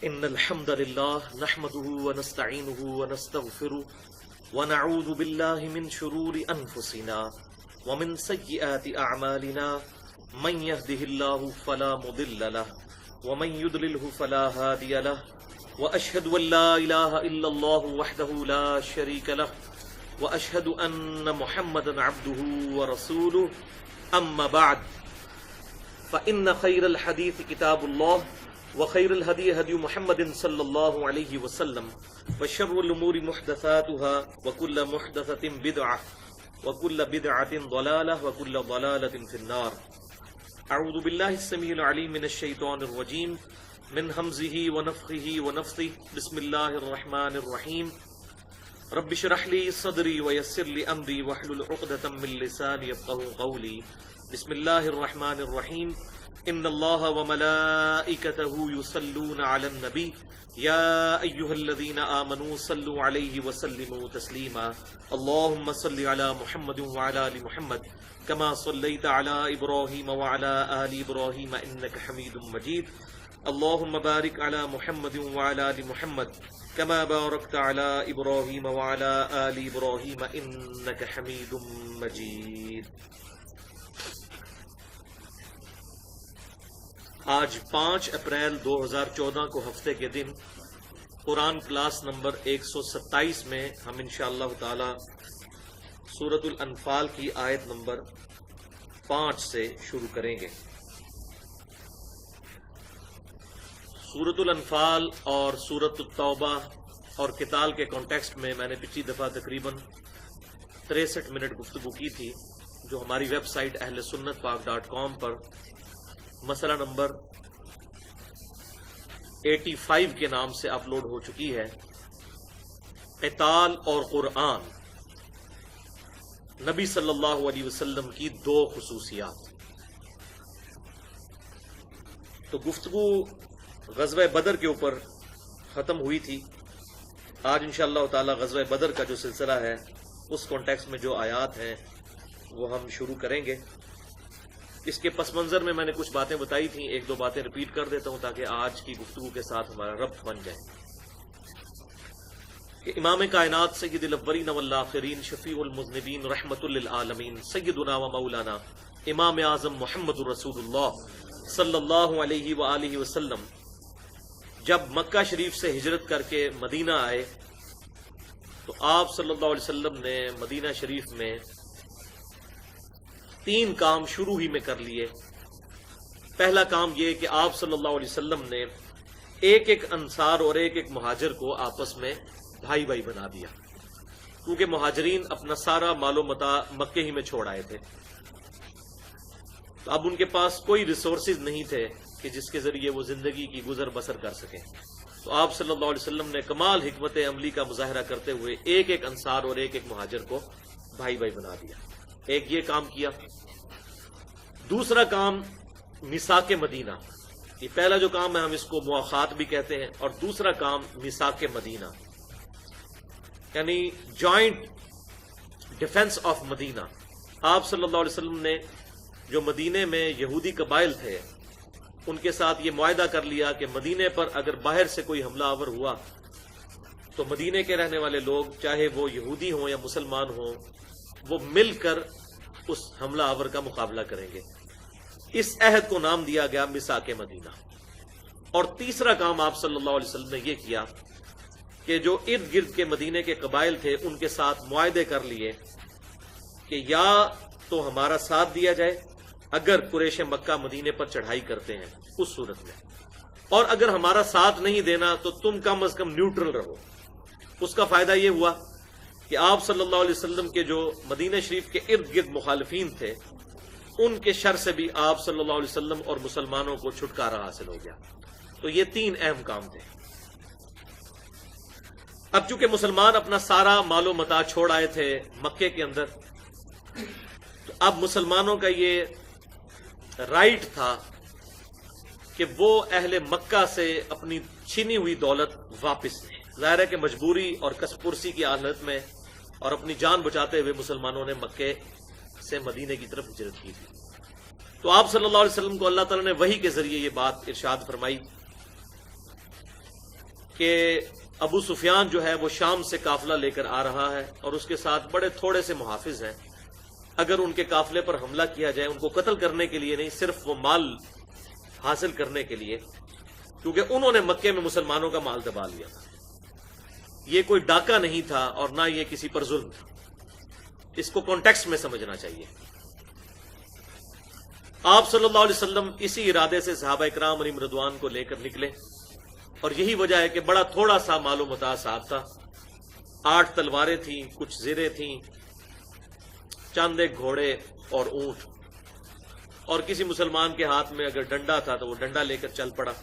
إن الحمد لله نحمده ونستعينه ونستغفره ونعوذ بالله من شرور أنفسنا ومن سيئات أعمالنا من يهده الله فلا مضل له ومن يضلله فلا هادي له وأشهد أن لا إله إلا الله وحده لا شريك له وأشهد أن محمدا عبده ورسوله أما بعد فإن خير الحديث كتاب الله وخير الهدي هدي محمد صلى الله عليه وسلم وشر الأمور محدثاتها وكل محدثة بدعة وكل بدعة ضلالة وكل ضلالة في النار. أعوذ بالله السميع العليم من الشيطان الرجيم من همزه ونفخه ونفثه. بسم الله الرحمن الرحيم. رب اشرح لي صدري ويسر لي أمري واحلل عقدة من لساني يفقهوا قولي. بسم الله الرحمن الرحيم. ان الله وملائكته يصلون على النبي يا ايها الذين آمنوا صلوا عليه وسلموا تسليما. اللهم صل على محمد وعلى ال محمد كما صليت على ابراهيم وعلى ال ابراهيم انك حميد مجيد. اللهم بارك على محمد وعلى ال محمد كما باركت على ابراهيم وعلى ال ابراهيم انك حميد مجيد. آج 5 اپریل 2014 کو ہفتے کے دن قرآن کلاس نمبر 127 میں ہم انشاءاللہ تعالی سورۃ الانفال کی آیت نمبر 5 سے شروع کریں گے. سورۃ الانفال اور سورۃ التوبہ اور قتال کے کانٹیکسٹ میں میں نے پچھلی دفعہ تقریباً 63 منٹ گفتگو کی تھی، جو ہماری ویب سائٹ اہلسنتپاک.com پر مسئلہ نمبر 85 کے نام سے اپلوڈ ہو چکی ہے. قتال اور قرآن، نبی صلی اللہ علیہ وسلم کی 2 خصوصیات. تو گفتگو غزوہ بدر کے اوپر ختم ہوئی تھی. آج انشاءاللہ تعالی غزوہ بدر کا جو سلسلہ ہے اس کانٹیکسٹ میں جو آیات ہیں وہ ہم شروع کریں گے. اس کے پس منظر میں نے کچھ باتیں بتائی تھیں، 1-2 باتیں ریپیٹ کر دیتا ہوں تاکہ آج کی گفتگو کے ساتھ ہمارا ربط بن جائے. کہ امام کائنات سید الاولین والآخرین شفیع المذنبین رحمت للعالمین سیدنا و مولانا امام اعظم محمد رسول اللہ صلی اللہ علیہ وآلہ وسلم جب مکہ شریف سے ہجرت کر کے مدینہ آئے تو آپ صلی اللہ علیہ وسلم نے مدینہ شریف میں 3 کام شروع ہی میں کر لیے. پہلا کام یہ کہ آپ صلی اللہ علیہ وسلم نے ایک انصار اور ایک مہاجر کو آپس میں بھائی بھائی بنا دیا، کیونکہ مہاجرین اپنا سارا مال و متاع مکے ہی میں چھوڑ آئے تھے. تو اب ان کے پاس کوئی ریسورسز نہیں تھے کہ جس کے ذریعے وہ زندگی کی گزر بسر کر سکیں. تو آپ صلی اللہ علیہ وسلم نے کمال حکمت عملی کا مظاہرہ کرتے ہوئے ایک انصار اور ایک مہاجر کو بھائی بھائی بنا دیا. ایک یہ کام کیا. دوسرا کام میثاق مدینہ. یہ پہلا جو کام ہے ہم اس کو مواخات بھی کہتے ہیں، اور دوسرا کام میثاق مدینہ، یعنی جوائنٹ ڈیفنس آف مدینہ. آپ صلی اللہ علیہ وسلم نے جو مدینے میں یہودی قبائل تھے ان کے ساتھ یہ معاہدہ کر لیا کہ مدینے پر اگر باہر سے کوئی حملہ آور ہوا تو مدینے کے رہنے والے لوگ چاہے وہ یہودی ہوں یا مسلمان ہوں وہ مل کر اس حملہ آور کا مقابلہ کریں گے. اس عہد کو نام دیا گیا میثاق مدینہ. اور تیسرا کام آپ صلی اللہ علیہ وسلم نے یہ کیا کہ جو ارد گرد کے مدینے کے قبائل تھے ان کے ساتھ معاہدے کر لیے کہ یا تو ہمارا ساتھ دیا جائے اگر قریش مکہ مدینے پر چڑھائی کرتے ہیں اس صورت میں، اور اگر ہمارا ساتھ نہیں دینا تو تم کم از کم نیوٹرل رہو. اس کا فائدہ یہ ہوا کہ آپ صلی اللہ علیہ وسلم کے جو مدینہ شریف کے ارد گرد مخالفین تھے ان کے شر سے بھی آپ صلی اللہ علیہ وسلم اور مسلمانوں کو چھٹکارا حاصل ہو گیا. تو یہ 3 اہم کام تھے. اب چونکہ مسلمان اپنا سارا مال و متاع چھوڑ آئے تھے مکے کے اندر، تو اب مسلمانوں کا یہ رائٹ تھا کہ وہ اہل مکہ سے اپنی چھینی ہوئی دولت واپس لیں. ظاہر ہے کہ مجبوری اور کسب پرسی کی حالت میں اور اپنی جان بچاتے ہوئے مسلمانوں نے مکے سے مدینے کی طرف ہجرت کی تھی. تو آپ صلی اللہ علیہ وسلم کو اللہ تعالیٰ نے وحی کے ذریعے یہ بات ارشاد فرمائی کہ ابو سفیان جو ہے وہ شام سے قافلہ لے کر آ رہا ہے اور اس کے ساتھ بڑے تھوڑے سے محافظ ہیں. اگر ان کے قافلے پر حملہ کیا جائے ان کو قتل کرنے کے لیے نہیں، صرف وہ مال حاصل کرنے کے لیے، کیونکہ انہوں نے مکے میں مسلمانوں کا مال دبا لیا تھا. یہ کوئی ڈاکہ نہیں تھا اور نہ یہ کسی پر ظلم تھا. اس کو کانٹیکسٹ میں سمجھنا چاہیے. آپ صلی اللہ علیہ وسلم اسی ارادے سے صحابہ اکرام علیہم رضوان کو لے کر نکلے، اور یہی وجہ ہے کہ بڑا تھوڑا سا مال و متاع ساتھ تھا. 8 تلواریں تھیں، کچھ زریں تھیں، چند ایک گھوڑے اور اونٹ، اور کسی مسلمان کے ہاتھ میں اگر ڈنڈا تھا تو وہ ڈنڈا لے کر چل پڑا.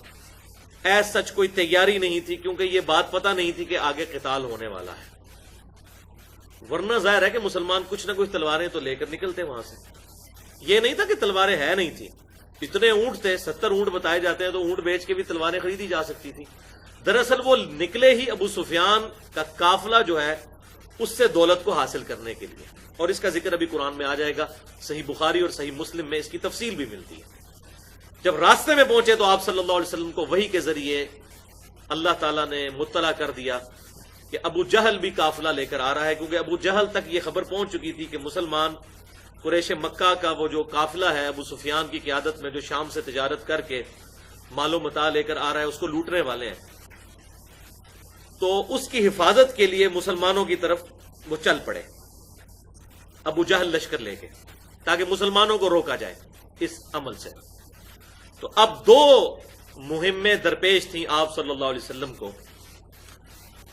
ایس سچ کوئی تیاری نہیں تھی، کیونکہ یہ بات پتہ نہیں تھی کہ آگے قتال ہونے والا ہے. ورنہ ظاہر ہے کہ مسلمان کچھ نہ کچھ تلواریں تو لے کر نکلتے وہاں سے. یہ نہیں تھا کہ تلواریں ہے نہیں تھی، اتنے اونٹ تھے، 70 اونٹ بتائے جاتے ہیں، تو اونٹ بیچ کے بھی تلواریں خریدی جا سکتی تھی. دراصل وہ نکلے ہی ابو سفیان کا قافلہ جو ہے اس سے دولت کو حاصل کرنے کے لیے، اور اس کا ذکر ابھی قرآن میں آ جائے گا. صحیح بخاری اور صحیح مسلم میں اس کی تفصیل بھی ملتی ہے. جب راستے میں پہنچے تو آپ صلی اللہ علیہ وسلم کو وحی کے ذریعے اللہ تعالیٰ نے مطلع کر دیا کہ ابو جہل بھی قافلہ لے کر آ رہا ہے، کیونکہ ابو جہل تک یہ خبر پہنچ چکی تھی کہ مسلمان قریش مکہ کا وہ جو قافلہ ہے ابو سفیان کی قیادت میں، جو شام سے تجارت کر کے مال و متاع لے کر آ رہا ہے، اس کو لوٹنے والے ہیں. تو اس کی حفاظت کے لیے مسلمانوں کی طرف وہ چل پڑے ابو جہل لشکر لے کے، تاکہ مسلمانوں کو روکا جائے اس عمل سے. تو اب 2 مہمیں درپیش تھیں آپ صلی اللہ علیہ وسلم کو،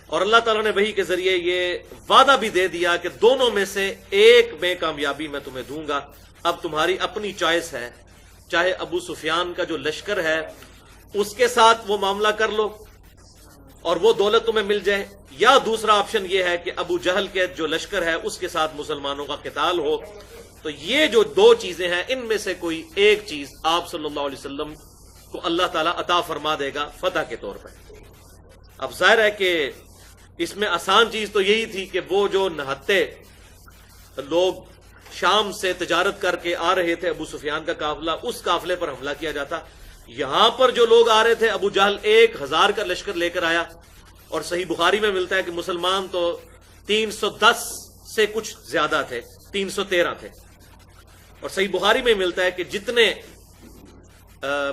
اور اللہ تعالیٰ نے وحی کے ذریعے یہ وعدہ بھی دے دیا کہ دونوں میں سے ایک میں کامیابی میں تمہیں دوں گا. اب تمہاری اپنی چوائس ہے، چاہے ابو سفیان کا جو لشکر ہے اس کے ساتھ وہ معاملہ کر لو اور وہ دولت تمہیں مل جائے، یا دوسرا آپشن یہ ہے کہ ابو جہل کے جو لشکر ہے اس کے ساتھ مسلمانوں کا قتال ہو. تو یہ جو 2 چیزیں ہیں، ان میں سے کوئی ایک چیز آپ صلی اللہ علیہ وسلم کو اللہ تعالیٰ عطا فرما دے گا فتح کے طور پر. اب ظاہر ہے کہ اس میں آسان چیز تو یہی تھی کہ وہ جو نہتے لوگ شام سے تجارت کر کے آ رہے تھے، ابو سفیان کا قافلہ، اس قافلے پر حملہ کیا جاتا. یہاں پر جو لوگ آ رہے تھے، ابو جہل 1000 کا لشکر لے کر آیا، اور صحیح بخاری میں ملتا ہے کہ مسلمان تو 310 سے کچھ زیادہ تھے، 313 تھے. اور صحیح بخاری میں ملتا ہے کہ جتنے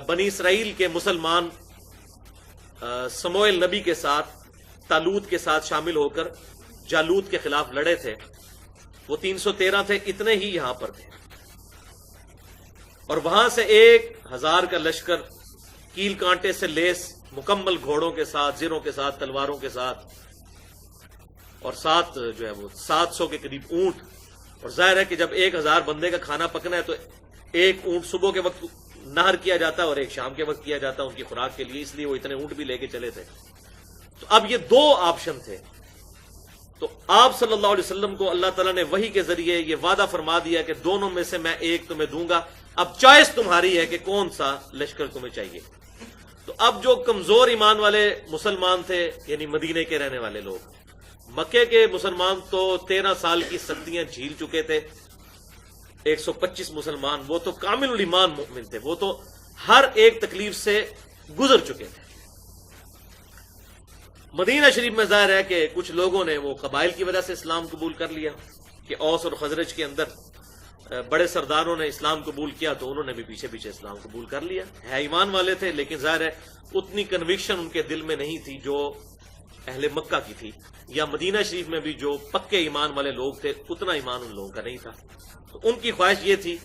بنی اسرائیل کے مسلمان سموئیل نبی کے ساتھ، طالوت کے ساتھ شامل ہو کر جالوت کے خلاف لڑے تھے، وہ 313 تھے. اتنے ہی یہاں پر تھے، اور وہاں سے 1000 کا لشکر کیل کانٹے سے لیس، مکمل گھوڑوں کے ساتھ، زروں کے ساتھ، تلواروں کے ساتھ، اور ساتھ جو ہے وہ 700 کے قریب اونٹ. اور ظاہر ہے کہ جب 1000 بندے کا کھانا پکنا ہے تو ایک اونٹ صبح کے وقت نہر کیا جاتا ہے اور ایک شام کے وقت کیا جاتا ہے ان کی خوراک کے لیے، اس لیے وہ اتنے اونٹ بھی لے کے چلے تھے. تو اب یہ 2 آپشن تھے. تو آپ صلی اللہ علیہ وسلم کو اللہ تعالیٰ نے وحی کے ذریعے یہ وعدہ فرما دیا کہ دونوں میں سے میں ایک تمہیں دوں گا. اب چوائس تمہاری ہے کہ کون سا لشکر تمہیں چاہیے. تو اب جو کمزور ایمان والے مسلمان تھے، یعنی مدینے کے رہنے والے لوگ، مکے کے مسلمان تو 13 سال کی سختیاں جھیل چکے تھے. 125 مسلمان، وہ تو کامل الایمان مومن تھے، وہ تو ہر ایک تکلیف سے گزر چکے تھے. مدینہ شریف میں ظاہر ہے کہ کچھ لوگوں نے وہ قبائل کی وجہ سے اسلام قبول کر لیا، کہ اوس اور خزرج کے اندر بڑے سرداروں نے اسلام قبول کیا تو انہوں نے بھی پیچھے پیچھے اسلام قبول کر لیا. ہے ایمان والے تھے، لیکن ظاہر ہے اتنی کنوکشن ان کے دل میں نہیں تھی جو اہل مکہ کی تھی، یا مدینہ شریف میں بھی جو پکے ایمان والے لوگ تھے اتنا ایمان ان لوگوں کا نہیں تھا. تو ان کی خواہش یہ تھی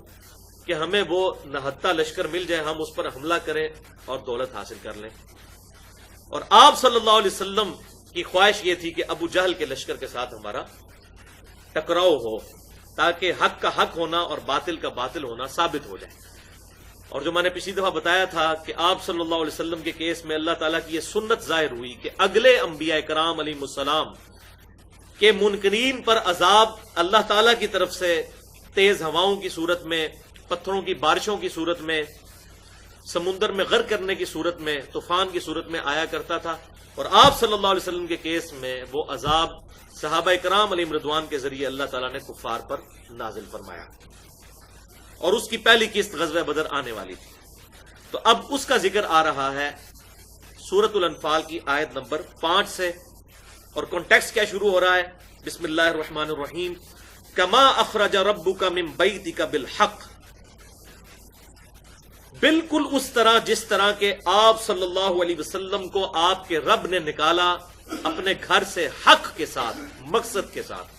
کہ ہمیں وہ نہتہ لشکر مل جائے، ہم اس پر حملہ کریں اور دولت حاصل کر لیں. اور آپ صلی اللہ علیہ وسلم کی خواہش یہ تھی کہ ابو جہل کے لشکر کے ساتھ ہمارا ٹکراؤ ہو، تاکہ حق کا حق ہونا اور باطل کا باطل ہونا ثابت ہو جائے. اور جو میں نے پچھلی دفعہ بتایا تھا کہ آپ صلی اللہ علیہ وسلم کے کیس میں اللہ تعالیٰ کی یہ سنت ظاہر ہوئی کہ اگلے انبیاء کرام علیہ السلام کے منکرین پر عذاب اللہ تعالیٰ کی طرف سے تیز ہواؤں کی صورت میں، پتھروں کی بارشوں کی صورت میں، سمندر میں غرق کرنے کی صورت میں، طوفان کی صورت میں آیا کرتا تھا. اور آپ صلی اللہ علیہ وسلم کے کیس میں وہ عذاب صحابہ کرام علیہم رضوان کے ذریعے اللہ تعالیٰ نے کفار پر نازل فرمایا، اور اس کی پہلی قسط غزوہ بدر آنے والی تھی. تو اب اس کا ذکر آ رہا ہے سورۃ الانفال کی آیت نمبر 5 سے، اور کانٹیکسٹ کیا شروع ہو رہا ہے؟ بسم اللہ الرحمن الرحیم، کما اخرج ربک من بیتک بالحق، بالکل اس طرح جس طرح کہ آپ صلی اللہ علیہ وسلم کو آپ کے رب نے نکالا اپنے گھر سے حق کے ساتھ، مقصد کے ساتھ۔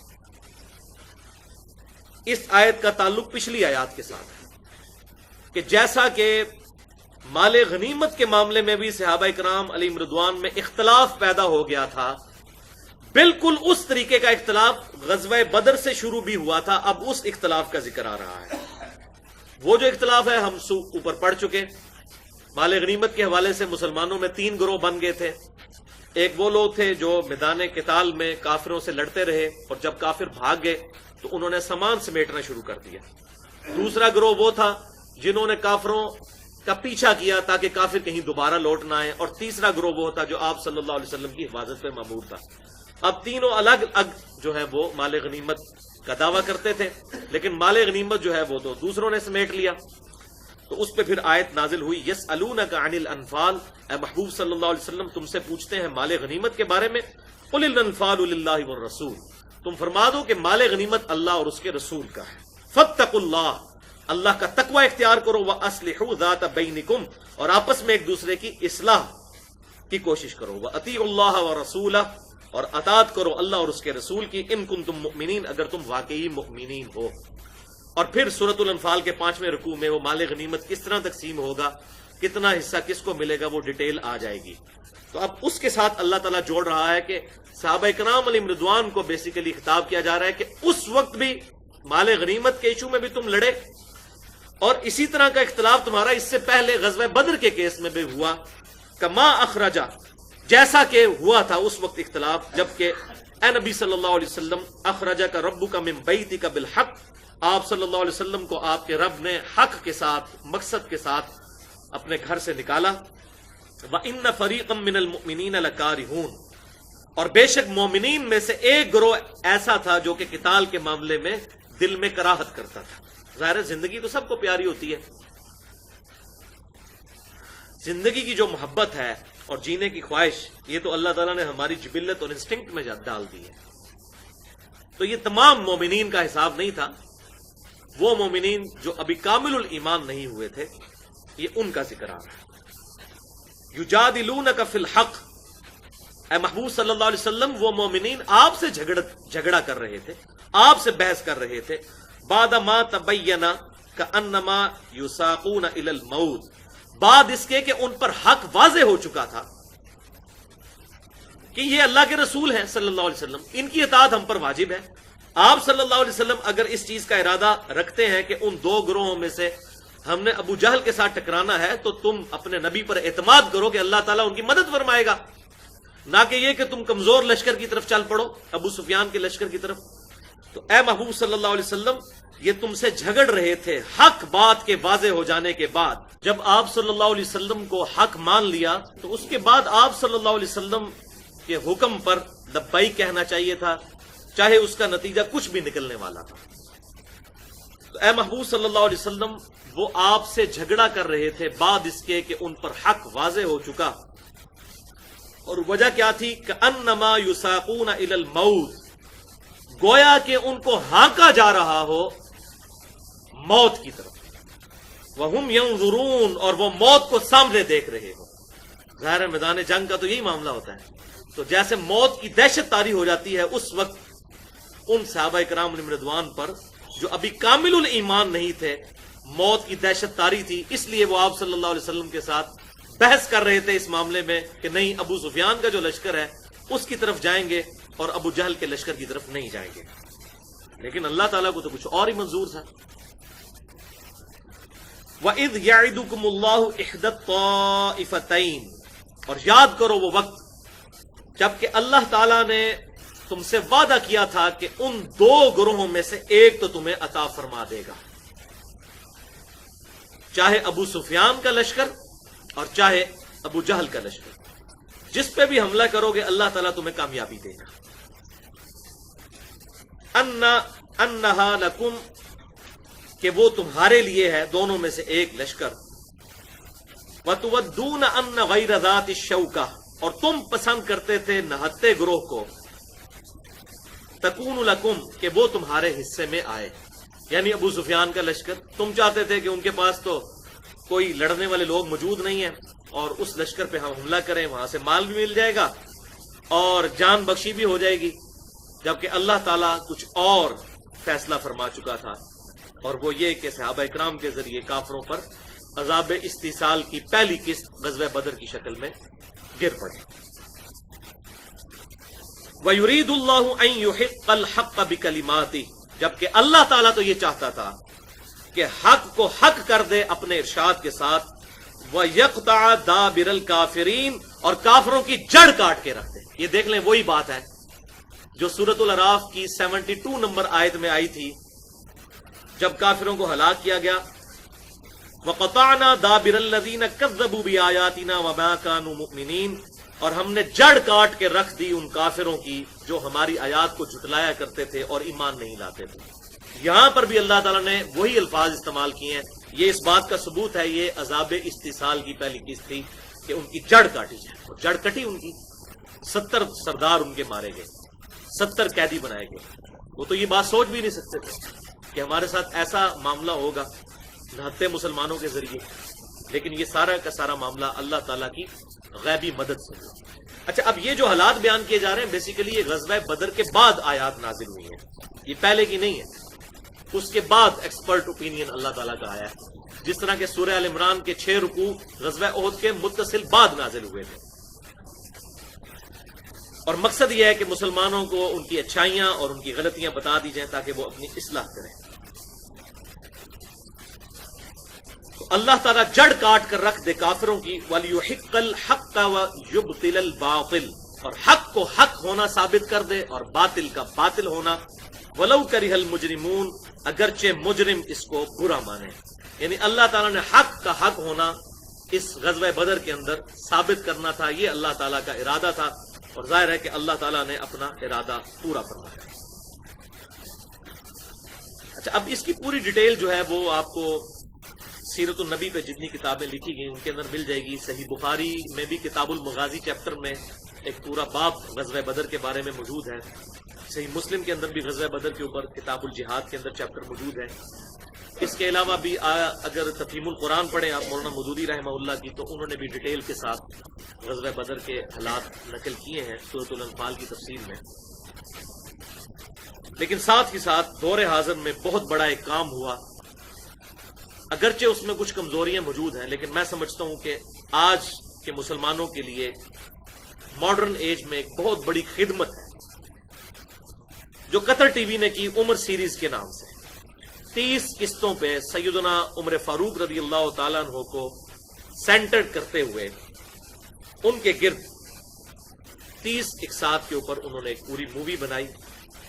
اس آیت کا تعلق پچھلی آیات کے ساتھ ہے کہ جیسا کہ مال غنیمت کے معاملے میں بھی صحابہ کرام علیہم رضوان میں اختلاف پیدا ہو گیا تھا، بالکل اس طریقے کا اختلاف غزوہ بدر سے شروع بھی ہوا تھا، اب اس اختلاف کا ذکر آ رہا ہے۔ وہ جو اختلاف ہے ہم اوپر پڑھ چکے۔ مال غنیمت کے حوالے سے مسلمانوں میں 3 گروہ بن گئے تھے۔ ایک وہ لوگ تھے جو میدان قتال میں کافروں سے لڑتے رہے، اور جب کافر بھاگ گئے تو انہوں نے سامان سمیٹنا شروع کر دیا۔ دوسرا گروہ وہ تھا جنہوں نے کافروں کا پیچھا کیا تاکہ کافر کہیں دوبارہ لوٹ نہ آئے، اور تیسرا گروہ وہ تھا جو آپ صلی اللہ علیہ وسلم کی حفاظت پہ مامور تھا۔ اب تینوں الگ الگ جو ہے وہ مال غنیمت کا دعویٰ کرتے تھے، لیکن مال غنیمت جو ہے وہ تو دوسروں نے سمیٹ لیا۔ تو اس پہ پھر آیت نازل ہوئی، یسألونک عن الانفال، اے محبوب صلی اللہ علیہ وسلم تم سے پوچھتے ہیں مال غنیمت کے بارے میں، قل الانفال للہ والرسول، تم فرما دو کہ مال غنیمت اللہ اور اس کے رسول کا ہے۔ فاتقوا اللہ، اللہ کا تقوی اختیار کرو، واصلحوا ذات بینکم، اور آپس میں ایک دوسرے کی اصلاح کی کوشش کرو، واطیعوا اللہ ورسولہ، اور اطاعت کرو اللہ اور اس کے رسول کی، ان کنتم مؤمنین، اگر تم واقعی مؤمنین ہو۔ اور پھر سورۃ الانفال کے 5ویں رکوع میں وہ مال غنیمت کس طرح تقسیم ہوگا، کتنا حصہ کس کو ملے گا، وہ ڈیٹیل آ جائے گی۔ تو اب اس کے ساتھ اللہ تعالیٰ جوڑ رہا ہے کہ صحابہ کرام علیہم رضوان کو بیسیکلی خطاب کیا جا رہا ہے کہ اس وقت بھی مال غنیمت کے ایشو میں بھی تم لڑے، اور اسی طرح کا اختلاف تمہارا اس سے پہلے غزوہ بدر کے کیس میں بھی ہوا، کما اخرجا، جیسا کہ ہوا تھا اس وقت اختلاف، جبکہ اے نبی صلی اللہ علیہ وسلم، اخرجا کا ربک من بیتک بالحق، آپ صلی اللہ علیہ وسلم کو آپ کے رب نے حق کے ساتھ، مقصد کے ساتھ اپنے گھر سے نکالا۔ وَإِنَّ فَرِيقًا مِّنَ الْمُؤْمِنِينَ لَكَارِهُونَ، اور بے شک مومنین میں سے ایک گروہ ایسا تھا جو کہ قتال کے معاملے میں دل میں کراہت کرتا تھا۔ ظاہر ہے زندگی تو سب کو پیاری ہوتی ہے، زندگی کی جو محبت ہے اور جینے کی خواہش، یہ تو اللہ تعالیٰ نے ہماری جبلت اور انسٹنکٹ میں ڈال دی ہے۔ تو یہ تمام مومنین کا حساب نہیں تھا، وہ مومنین جو ابھی کامل الایمان نہیں ہوئے تھے، یہ ان کا ذکر آ رہا ہے۔ یجادلونک فی الحق، اے محبوب صلی اللہ علیہ وسلم وہ مومنین آپ سے جھگڑا کر رہے تھے، آپ سے بحث کر رہے تھے، بعد ما تبین کانما یساقون الی الموت، بعد اس کے کہ ان پر حق واضح ہو چکا تھا کہ یہ اللہ کے رسول ہیں صلی اللہ علیہ وسلم، ان کی اطاعت ہم پر واجب ہے۔ آپ صلی اللہ علیہ وسلم اگر اس چیز کا ارادہ رکھتے ہیں کہ ان 2 گروہوں میں سے ہم نے ابو جہل کے ساتھ ٹکرانا ہے، تو تم اپنے نبی پر اعتماد کرو کہ اللہ تعالیٰ ان کی مدد فرمائے گا، نہ کہ یہ کہ تم کمزور لشکر کی طرف چل پڑو، ابو سفیان کے لشکر کی طرف۔ تو اے محبوب صلی اللہ علیہ وسلم یہ تم سے جھگڑ رہے تھے حق بات کے واضح ہو جانے کے بعد۔ جب آپ صلی اللہ علیہ وسلم کو حق مان لیا تو اس کے بعد آپ صلی اللہ علیہ وسلم کے حکم پر لبیک کہنا چاہیے تھا، چاہے اس کا نتیجہ کچھ بھی نکلنے والا تھا۔ تو اے محبوب صلی اللہ علیہ وسلم وہ آپ سے جھگڑا کر رہے تھے بعد اس کے کہ ان پر حق واضح ہو چکا، اور وجہ کیا تھی؟ کأنما یساقون الی الموت، گویا کہ ان کو ہانکا جا رہا ہو موت کی طرف، وہم ینظرون، اور وہ موت کو سامنے دیکھ رہے ہو۔ ظاہر میدان جنگ کا تو یہی معاملہ ہوتا ہے، تو جیسے موت کی دہشت طاری ہو جاتی ہے، اس وقت ان صحابہ کرام علیہم رضوان پر جو ابھی کامل الایمان نہیں تھے، موت کی دہشت طاری تھی، اس لیے وہ آپ صلی اللہ علیہ وسلم کے ساتھ بحث کر رہے تھے اس معاملے میں کہ نہیں، ابو سفیان کا جو لشکر ہے اس کی طرف جائیں گے اور ابو جہل کے لشکر کی طرف نہیں جائیں گے۔ لیکن اللہ تعالیٰ کو تو کچھ اور ہی منظور تھا۔ وَإِذْ يَعِدُكُمُ اللَّهُ إِحْدَى الطَّائِفَتَيْنِ، اور یاد کرو وہ وقت جبکہ اللہ تعالیٰ نے تم سے وعدہ کیا تھا کہ ان 2 گروہوں میں سے ایک تو تمہیں عطا فرما دے گا، چاہے ابو سفیان کا لشکر اور چاہے ابو جہل کا لشکر، جس پہ بھی حملہ کرو گے اللہ تعالیٰ تمہیں کامیابی دے گا۔ انہا لکم، کہ وہ تمہارے لیے ہے، دونوں میں سے ایک لشکر، وَتُوَدُّونَ أَنَّ غَيْرَ ذَاتِ الشَّوْكَةِ، اور تم پسند کرتے تھے نہتے گروہ کو، تکون لکم، کہ وہ تمہارے حصے میں آئے، یعنی ابو سفیان کا لشکر تم چاہتے تھے کہ ان کے پاس تو کوئی لڑنے والے لوگ موجود نہیں ہیں اور اس لشکر پہ ہم حملہ کریں، وہاں سے مال بھی مل جائے گا اور جان بخشی بھی ہو جائے گی، جبکہ اللہ تعالیٰ کچھ اور فیصلہ فرما چکا تھا، اور وہ یہ کہ صحابہ اکرام کے ذریعے کافروں پر عذاب استیصال کی پہلی قسط غزوہ بدر کی شکل میں گر پڑی۔ وَيُرِيدُ اللَّهُ أَن يُحِقَّ الْحَقَّ بِكَلِمَاتِهِ، جبکہ اللہ تعالیٰ تو یہ چاہتا تھا کہ حق کو حق کر دے اپنے ارشاد کے ساتھ، وَيَقْطَعَ دَابِرَ الْكَافِرِينَ، اور کافروں کی جڑ کاٹ کے رکھ دے۔ یہ دیکھ لیں وہی بات ہے جو سورۃ الاعراف کی 72 نمبر آیت میں آئی تھی، جب کافروں کو ہلاک کیا گیا، وَقَطَعْنَا دَابِرَ الَّذِينَ كَذَّبُوا بِآيَاتِنَا وَمَا كَانُوا مُؤْمِنِينَ، اور ہم نے جڑ کاٹ کے رکھ دی ان کافروں کی جو ہماری آیات کو جھٹلایا کرتے تھے اور ایمان نہیں لاتے تھے۔ یہاں پر بھی اللہ تعالیٰ نے وہی الفاظ استعمال کیے ہیں، یہ اس بات کا ثبوت ہے، یہ عذاب استیصال کی پہلی قسط تھی کہ ان کی جڑ کاٹی جائے، اور جڑ کٹی ان کی، 70 سردار ان کے مارے گئے، 70 قیدی بنائے گئے۔ وہ تو یہ بات سوچ بھی نہیں سکتے تھے کہ ہمارے ساتھ ایسا معاملہ ہوگا نہتے مسلمانوں کے ذریعے، لیکن یہ سارا کا سارا معاملہ اللہ تعالیٰ کی غیبی مدد سے ہوا۔ اچھا، اب یہ جو حالات بیان کیے جا رہے ہیں بیسیکلی یہ غزوہ بدر کے بعد آیات نازل ہوئی ہیں، یہ پہلے کی نہیں ہے، اس کے بعد ایکسپرٹ اوپینین اللہ تعالیٰ کا آیا ہے، جس طرح کہ سورہ ال عمران کے 6 رکوع غزوہ احد کے متصل بعد نازل ہوئے تھے، اور مقصد یہ ہے کہ مسلمانوں کو ان کی اچھائیاں اور ان کی غلطیاں بتا دی جائیں تاکہ وہ اپنی اصلاح کریں۔ تو اللہ تعالیٰ جڑ کاٹ کر رکھ دے کافروں کی، وَلْيُحِقَّ الْحَقَّ وَيُبْطِلَ الْبَاطِلَ، اور حق کو حق ہونا ثابت کر دے اور باطل کا باطل ہونا، وَلَوْ كَرِهَ الْمُجْرِمُونَ، اگرچہ مجرم اس کو برا مانے۔ یعنی اللہ تعالیٰ نے حق کا حق ہونا اس غزوہ بدر کے اندر ثابت کرنا تھا، یہ اللہ تعالیٰ کا ارادہ تھا، اور ظاہر ہے کہ اللہ تعالیٰ نے اپنا ارادہ پورا فرمایا۔ اچھا، اب اس کی پوری ڈیٹیل جو ہے وہ آپ کو سیرت النبی پہ جتنی کتابیں لکھی گئی ان کے اندر مل جائے گی۔ صحیح بخاری میں بھی کتاب المغازی چیپٹر میں ایک پورا باب غزوہ بدر کے بارے میں موجود ہے، صحیح مسلم کے اندر بھی غزوہ بدر کے اوپر کتاب الجہاد کے اندر چیپٹر موجود ہے۔ اس کے علاوہ بھی اگر تفہیم القرآن پڑھیں آپ مولانا مودودی رحمہ اللہ کی، تو انہوں نے بھی ڈیٹیل کے ساتھ غزوہ بدر کے حالات نقل کیے ہیں سورۃ الانفال کی تفسیر میں۔ لیکن ساتھ ہی ساتھ دور حاضر میں بہت بڑا ایک کام ہوا، اگرچہ اس میں کچھ کمزوریاں موجود ہیں، لیکن میں سمجھتا ہوں کہ آج کے مسلمانوں کے لیے ماڈرن ایج میں ایک بہت بڑی خدمت ہے جو قطر ٹی وی نے کی عمر سیریز کے نام سے۔ 30 قسطوں پہ سیدنا عمر فاروق رضی اللہ تعالیٰ عنہ کو سینٹر کرتے ہوئے ان کے گرد 30 اقساط کے اوپر انہوں نے ایک پوری مووی بنائی،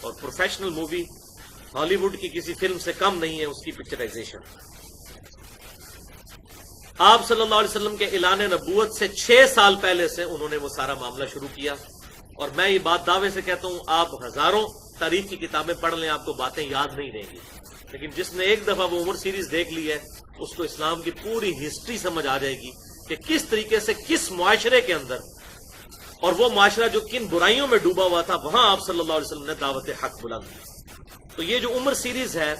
اور پروفیشنل مووی، ہالی ووڈ کی کسی فلم سے کم نہیں ہے اس کی پکچرائزیشن۔ آپ صلی اللہ علیہ وسلم کے اعلان نبوت سے 6 سال پہلے سے انہوں نے وہ سارا معاملہ شروع کیا، اور میں یہ بات دعوے سے کہتا ہوں، آپ ہزاروں تاریخ کی کتابیں پڑھ لیں آپ کو باتیں یاد نہیں رہیں گی، لیکن جس نے ایک دفعہ وہ عمر سیریز دیکھ لی ہے اس کو اسلام کی پوری ہسٹری سمجھ آ جائے گی کہ کس طریقے سے کس معاشرے کے اندر، اور وہ معاشرہ جو کن برائیوں میں ڈوبا ہوا تھا، وہاں آپ صلی اللہ علیہ وسلم نے دعوت حق بلند کی۔ تو یہ جو عمر سیریز ہے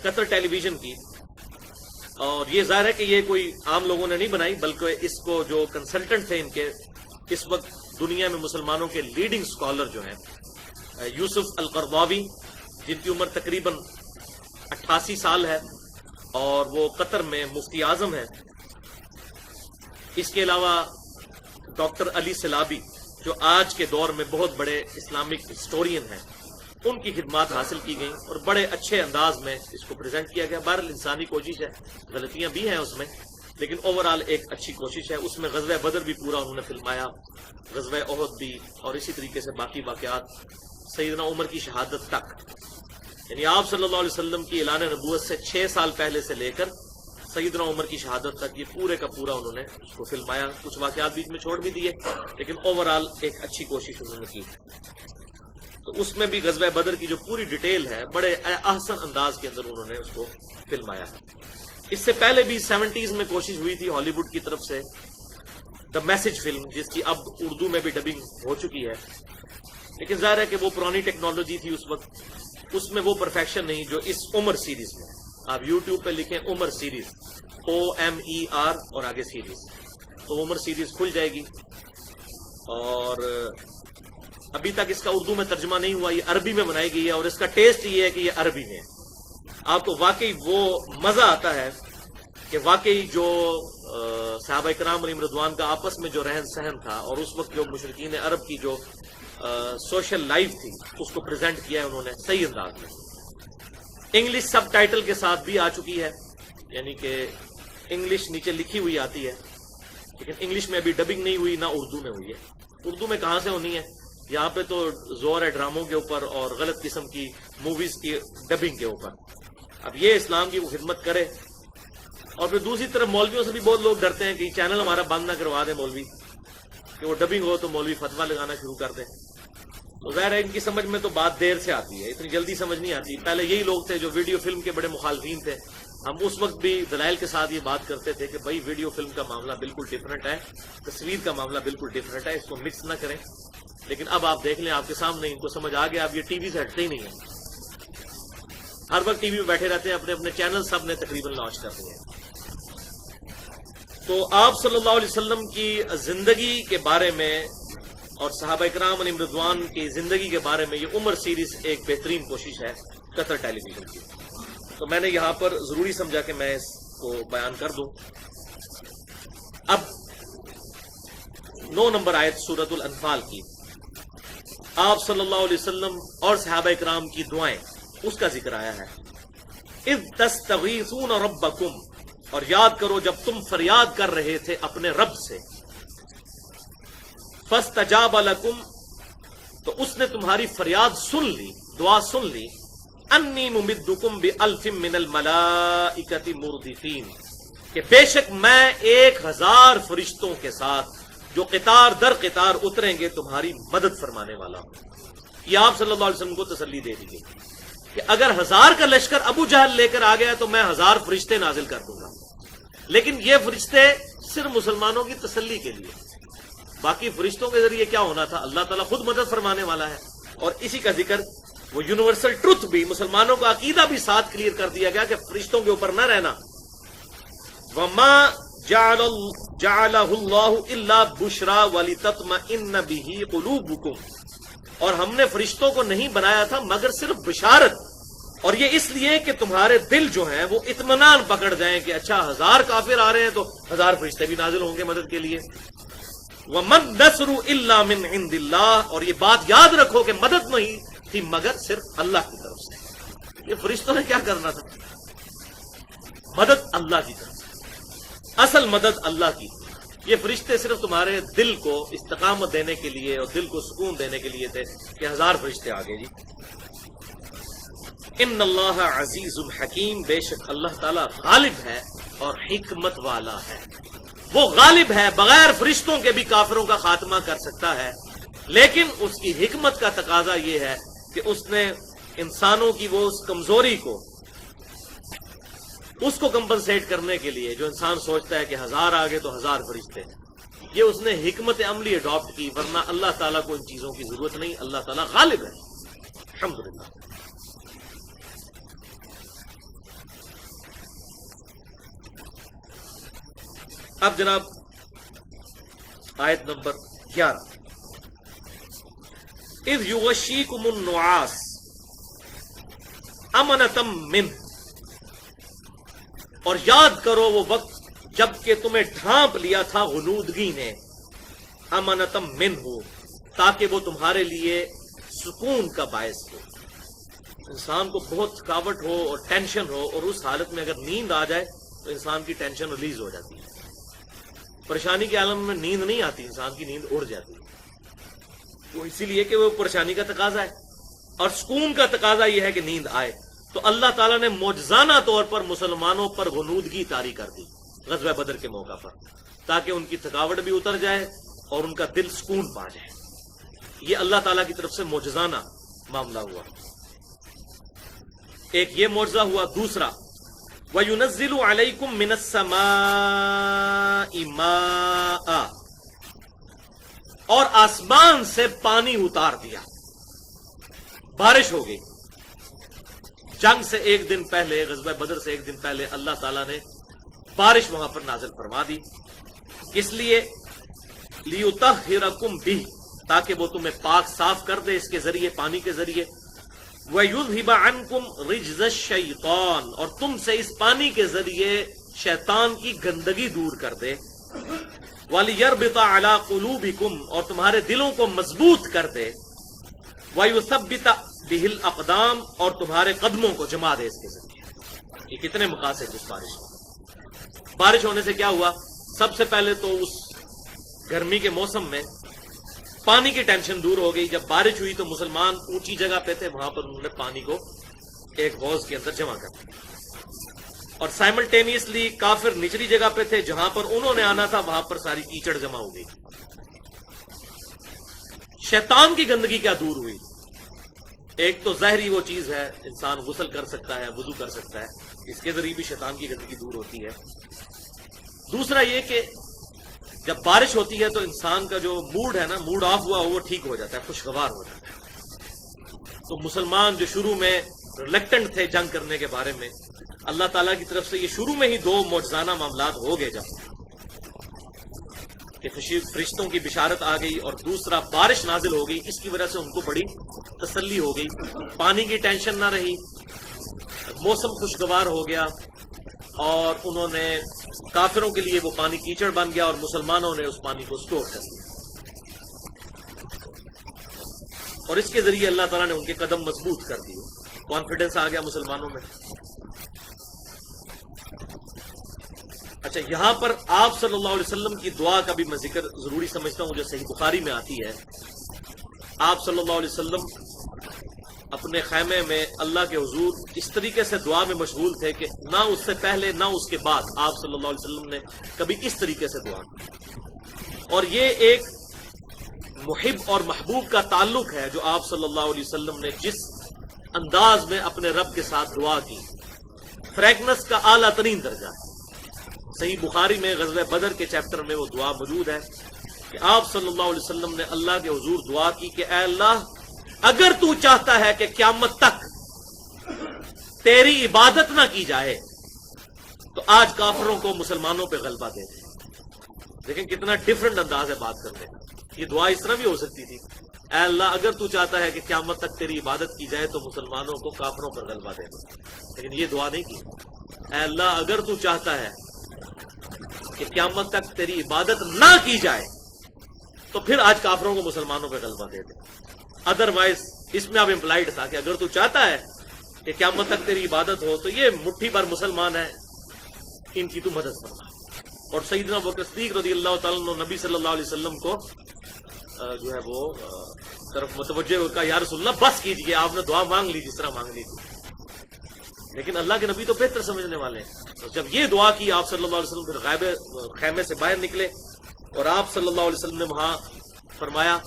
قطر ٹیلی ویژن کی، اور یہ ظاہر ہے کہ یہ کوئی عام لوگوں نے نہیں بنائی، بلکہ اس کو جو کنسلٹنٹ تھے ان کے، اس وقت دنیا میں مسلمانوں کے لیڈنگ اسکالر جو ہیں یوسف القرضاوی، جن کی عمر تقریباً 88 سال ہے اور وہ قطر میں مفتی اعظم ہیں۔ اس کے علاوہ ڈاکٹر علی سلابی جو آج کے دور میں بہت بڑے اسلامک ہسٹورین ہیں، ان کی خدمات حاصل کی گئیں اور بڑے اچھے انداز میں اس کو پریزنٹ کیا گیا۔ بہرحال انسانی کوشش ہے، غلطیاں بھی ہیں اس میں، لیکن اوورآل ایک اچھی کوشش ہے۔ اس میں غزوہ بدر بھی پورا انہوں نے فلمایا، غزوہ احد بھی، اور اسی طریقے سے باقی واقعات سیدنا عمر کی شہادت تک، یعنی آپ صلی اللہ علیہ وسلم کی اعلان نبوت سے 6 سال پہلے سے لے کر سیدنا عمر کی شہادت تک، یہ پورے کا پورا انہوں نے اس کو فلمایا۔ کچھ واقعات بیچ میں چھوڑ بھی دیے، لیکن اوورآل ایک اچھی کوشش انہوں نے کی۔ تو اس میں بھی غزوہ بدر کی جو پوری ڈیٹیل ہے بڑے احسن انداز کے اندر انہوں نے اس کو فلمایا ہے۔ اس سے پہلے بھی 70s میں کوشش ہوئی تھی ہالی ووڈ کی طرف سے دا میسج فلم، جس کی اب اردو میں بھی ڈبنگ ہو چکی ہے، لیکن ظاہر ہے کہ وہ پرانی ٹیکنالوجی تھی اس وقت، اس میں وہ پرفیکشن نہیں جو اس عمر سیریز میں۔ آپ یوٹیوب پہ لکھیں عمر سیریز، OMER اور آگے سیریز، تو عمر سیریز کھل جائے گی۔ اور ابھی تک اس کا اردو میں ترجمہ نہیں ہوا، یہ عربی میں بنائی گئی ہے، اور اس کا ٹیسٹ یہ ہے کہ یہ عربی میں ہے۔ آپ کو واقعی وہ مزہ آتا ہے کہ واقعی جو صحابہ کرام علیہم رضوان کا آپس میں جو رہن سہن تھا، اور اس وقت جو مشرکین عرب کی جو سوشل لائف تھی، اس کو پریزنٹ کیا ہے انہوں نے صحیح انداز میں۔ انگلش سب ٹائٹل کے ساتھ بھی آ چکی ہے، یعنی کہ انگلش نیچے لکھی ہوئی آتی ہے، لیکن انگلش میں ابھی ڈبنگ نہیں ہوئی، نہ اردو میں ہوئی ہے۔ اردو میں کہاں سے ہونی ہے؟ یہاں پہ تو زور ہے ڈراموں کے اوپر اور غلط قسم کی موویز کی ڈبنگ کے اوپر۔ اب یہ اسلام کی وہ خدمت کرے، اور پھر دوسری طرف مولویوں سے بھی بہت لوگ ڈرتے ہیں کہ چینل ہمارا بند نہ کروا دیں مولوی، کہ وہ ڈبنگ ہو تو مولوی فتویٰ لگانا شروع کر دیں۔ تو ظاہر ہے ان کی سمجھ میں تو بات دیر سے آتی ہے، اتنی جلدی سمجھ نہیں آتی۔ پہلے یہی لوگ تھے جو ویڈیو فلم کے بڑے مخالفین تھے، ہم اس وقت بھی دلائل کے ساتھ یہ بات کرتے تھے کہ بھائی ویڈیو فلم کا معاملہ بالکل ڈفرنٹ ہے، تصویر کا معاملہ بالکل ڈفرنٹ ہے، اس کو مکس نہ کریں۔ لیکن اب آپ دیکھ لیں، آپ کے سامنے ان کو سمجھ آ گیا، اب یہ ٹی وی سے ہٹتے ہی نہیں ہیں، ہر وقت ٹی وی میں بیٹھے رہتے ہیں، اپنے اپنے چینل سب نے تقریباً لانچ کر دیے ہیں۔ تو آپ صلی اللہ علیہ وسلم کی زندگی کے بارے میں اور صحابہ کرام علیہم رضوان کی زندگی کے بارے میں یہ عمر سیریز ایک بہترین کوشش ہے قطر ٹیلی ویژن کی، تو میں نے یہاں پر ضروری سمجھا کہ میں اس کو بیان کر دوں۔ اب 9 نمبر آیت سورۃ الانفال کی، آپ صلی اللہ علیہ وسلم اور صحابہ کرام کی دعائیں، اس کا ذکر آیا ہے۔ اذ تستغیثون ربکم، اور یاد کرو جب تم فریاد کر رہے تھے اپنے رب سے، فاستجاب لکم، تو اس نے تمہاری فریاد سن لی، دعا سن لی، انی ممدکم بألف من الملائکۃ مردفین، کہ بے شک میں 1000 فرشتوں کے ساتھ جو قطار در قطار اتریں گے تمہاری مدد فرمانے والا ہوں۔ یہ آپ صلی اللہ علیہ وسلم کو تسلی دے دی گئی کہ اگر 1000 کا لشکر ابو جہل لے کر آ گیا تو میں 1000 فرشتے نازل کر دوں گا، لیکن یہ فرشتے صرف مسلمانوں کی تسلی کے لیے، باقی فرشتوں کے ذریعے کیا ہونا تھا؟ اللہ تعالیٰ خود مدد فرمانے والا ہے۔ اور اسی کا ذکر وہ یونیورسل ٹروتھ بھی، مسلمانوں کا عقیدہ بھی ساتھ کلیئر کر دیا گیا کہ فرشتوں کے اوپر نہ رہنا۔ وما جعلہ اللہ الا بشرا ولتطمئن بہ قلوبکم، اور ہم نے فرشتوں کو نہیں بنایا تھا مگر صرف بشارت، اور یہ اس لیے کہ تمہارے دل جو ہیں وہ اطمینان پکڑ جائیں کہ اچھا 1000 کافر آ رہے ہیں تو 1000 فرشتے بھی نازل ہوں گے مدد کے لیے۔ وَمَن نَّصْرُ إِلَّا مِنْ عِندِ اللَّهِ، اور یہ بات یاد رکھو کہ مدد نہیں تھی مگر صرف اللہ کی طرف سے۔ یہ فرشتوں نے کیا کرنا تھا؟ مدد اللہ کی طرف سے، اصل مدد اللہ کی۔ یہ فرشتے صرف تمہارے دل کو استقامت دینے کے لیے اور دل کو سکون دینے کے لیے تھے کہ 1000 فرشتے آ گئے جی۔ ان اللہ عزیز الحکیم، بے شک اللہ تعالیٰ غالب ہے اور حکمت والا ہے۔ وہ غالب ہے، بغیر فرشتوں کے بھی کافروں کا خاتمہ کر سکتا ہے، لیکن اس کی حکمت کا تقاضا یہ ہے کہ اس نے انسانوں کی وہ اس کمزوری کو، اس کو کمپنسیٹ کرنے کے لیے، جو انسان سوچتا ہے کہ 1000 آگے تو 1000 فرشتے، یہ اس نے حکمت عملی اڈاپٹ کی، ورنہ اللہ تعالیٰ کو ان چیزوں کی ضرورت نہیں، اللہ تعالیٰ غالب ہے الحمدللہ۔ اب جناب آیت نمبر 11، اذ یغشیکم النعاس امنۃ منہ، اور یاد کرو وہ وقت جب کہ تمہیں ڈھانپ لیا تھا غنودگی نے، امنۃ منہ، تاکہ وہ تمہارے لیے سکون کا باعث ہو۔ انسان کو بہت تھکاوٹ ہو اور ٹینشن ہو، اور اس حالت میں اگر نیند آ جائے تو انسان کی ٹینشن ریلیز ہو جاتی ہے۔ پریشانی کے عالم میں نیند نہیں آتی، انسان کی نیند اڑ جاتی ہے، تو اسی لیے کہ وہ پریشانی کا تقاضا ہے، اور سکون کا تقاضا یہ ہے کہ نیند آئے۔ تو اللہ تعالیٰ نے معجزانہ طور پر مسلمانوں پر غنودگی طاری کر دی غزوہ بدر کے موقع پر، تاکہ ان کی تھکاوٹ بھی اتر جائے اور ان کا دل سکون پا جائے۔ یہ اللہ تعالیٰ کی طرف سے معجزانہ معاملہ ہوا۔ ایک یہ معجزہ ہوا۔ دوسرا وَيُنَزِّلُ عَلَيْكُم مِّنَ السَّمَاءِ مَاءً، اور آسمان سے پانی اتار دیا، بارش ہو گئی۔ جنگ سے ایک دن پہلے، غزوہ بدر سے ایک دن پہلے اللہ تعالیٰ نے بارش وہاں پر نازل فرما دی، اس لیے لِيُطَهِّرَكُم بِهِ، تاکہ وہ تمہیں پاک صاف کر دے اس کے ذریعے، پانی کے ذریعے۔ وَيُذْهِبَ عَنْكُمْ رِجْزَ الشَّيْطَانِ، اور تم سے اس پانی کے ذریعے شیطان کی گندگی دور کر دے۔ وَلِيَرْبِطَ عَلَىٰ قُلُوبِكُمْ، اور تمہارے دلوں کو مضبوط کر دے۔ وَيُثَبِّتَ بِهِ الْأَقْدَامَ، اور تمہارے قدموں کو جما دے اس کے ذریعے۔ یہ کتنے مقاصد اس بارش میں۔ بارش ہونے سے کیا ہوا؟ سب سے پہلے تو اس گرمی کے موسم میں پانی کی ٹینشن دور ہو گئی۔ جب بارش ہوئی تو مسلمان اونچی جگہ پہ تھے، وہاں پر انہوں نے پانی کو ایک حوض کے اندر جمع کر دیا، اور سائملٹینیسلی کافر نچلی جگہ پہ تھے، جہاں پر انہوں نے آنا تھا وہاں پر ساری کیچڑ جمع ہو گئی۔ شیطان کی گندگی کیا دور ہوئی؟ ایک تو ظاہری وہ چیز ہے، انسان غسل کر سکتا ہے، وضو کر سکتا ہے، اس کے ذریعے بھی شیطان کی گندگی دور ہوتی ہے۔ دوسرا یہ کہ جب بارش ہوتی ہے تو انسان کا جو موڈ ہے نا، موڈ آف ہوا وہ ٹھیک ہو جاتا ہے، خوشگوار ہو جاتا ہے۔ تو مسلمان جو شروع میں ریلیکٹنٹ تھے جنگ کرنے کے بارے میں، اللہ تعالیٰ کی طرف سے یہ شروع میں ہی دو معجزانہ معاملات ہو گئے، جب کہ فرشتوں کی بشارت آ گئی اور دوسرا بارش نازل ہو گئی، اس کی وجہ سے ان کو بڑی تسلی ہو گئی، پانی کی ٹینشن نہ رہی، موسم خوشگوار ہو گیا، اور انہوں نے کافروں کے لیے وہ پانی کیچڑ بن گیا، اور مسلمانوں نے اس پانی کو سٹور کر دیا، اور اس کے ذریعے اللہ تعالیٰ نے ان کے قدم مضبوط کر دیے، کانفیڈنس آ گیا مسلمانوں میں۔ اچھا، یہاں پر آپ صلی اللہ علیہ وسلم کی دعا کا بھی میں ذکر ضروری سمجھتا ہوں، جو صحیح بخاری میں آتی ہے۔ آپ صلی اللہ علیہ وسلم اپنے خیمے میں اللہ کے حضور اس طریقے سے دعا میں مشغول تھے کہ نہ اس سے پہلے نہ اس کے بعد آپ صلی اللہ علیہ وسلم نے کبھی اس طریقے سے دعا کی، اور یہ ایک محب اور محبوب کا تعلق ہے، جو آپ صلی اللہ علیہ وسلم نے جس انداز میں اپنے رب کے ساتھ دعا کی، فریگنس کا اعلیٰ ترین درجہ ہے۔ صحیح بخاری میں غزوہ بدر کے چیپٹر میں وہ دعا موجود ہے کہ آپ صلی اللہ علیہ وسلم نے اللہ کے حضور دعا کی کہ اے اللہ، اگر تو چاہتا ہے کہ قیامت تک تیری عبادت نہ کی جائے تو آج کافروں کو مسلمانوں پہ غلبہ دے دے۔ لیکن کتنا ڈیفرنٹ انداز ہے بات کرنے کا۔ یہ دعا اس طرح بھی ہو سکتی تھی، اے اللہ اگر تو چاہتا ہے کہ قیامت تک تیری عبادت کی جائے تو مسلمانوں کو کافروں پر غلبہ دے دے، لیکن یہ دعا نہیں کی، اے اللہ اگر تو چاہتا ہے کہ قیامت تک تیری عبادت نہ کی جائے تو پھر آج کافروں کو مسلمانوں پہ غلبہ دے دے۔ ادروائز اس میں اب امپلائڈ تھا کہ اگر تو چاہتا ہے کہ قیامت تک تیری عبادت ہو تو یہ مٹھی بھر مسلمان ہیں، ان کی تو مدد فرما۔ اور سیدنا ابوبکر صدیق رضی اللہ تعالیٰ عنہ نبی صلی اللہ علیہ وسلم کو جو ہے وہ طرف متوجہ ہو کہا، یا رسول اللہ بس کیجئے، آپ نے دعا مانگ لی جس طرح مانگنی تھی، لیکن اللہ کے نبی تو بہتر سمجھنے والے ہیں۔ تو جب یہ دعا کی آپ صلی اللہ علیہ وسلم پھر غائب خیمے سے باہر نکلے، اور آپ صلی اللہ علیہ وسلم نے وہاں فرمایا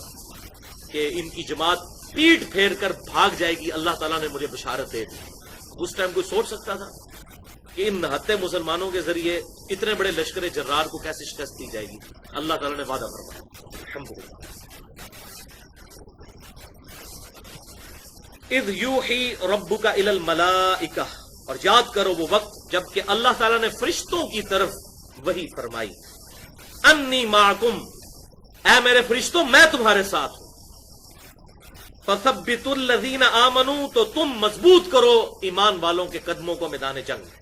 کہ ان کی جماعت پیٹ پھیر کر بھاگ جائے گی، اللہ تعالیٰ نے مجھے بشارت دے دی۔ اس ٹائم کوئی سوچ سکتا تھا کہ ان نہتے مسلمانوں کے ذریعے اتنے بڑے لشکر جرار کو کیسے شکست دی جائے گی؟ اللہ تعالیٰ نے وعدہ فرمایا، الحمدللہ۔ اذ یوحی ربک الی الملائکہ، اور یاد کرو وہ وقت جب کہ اللہ تعالیٰ نے فرشتوں کی طرف وحی فرمائی، انی معکم، اے میرے فرشتوں میں تمہارے ساتھ ہوں، فثبتوا الذین آمنوا، تو تم مضبوط کرو ایمان والوں کے قدموں کو میدان جنگ میں۔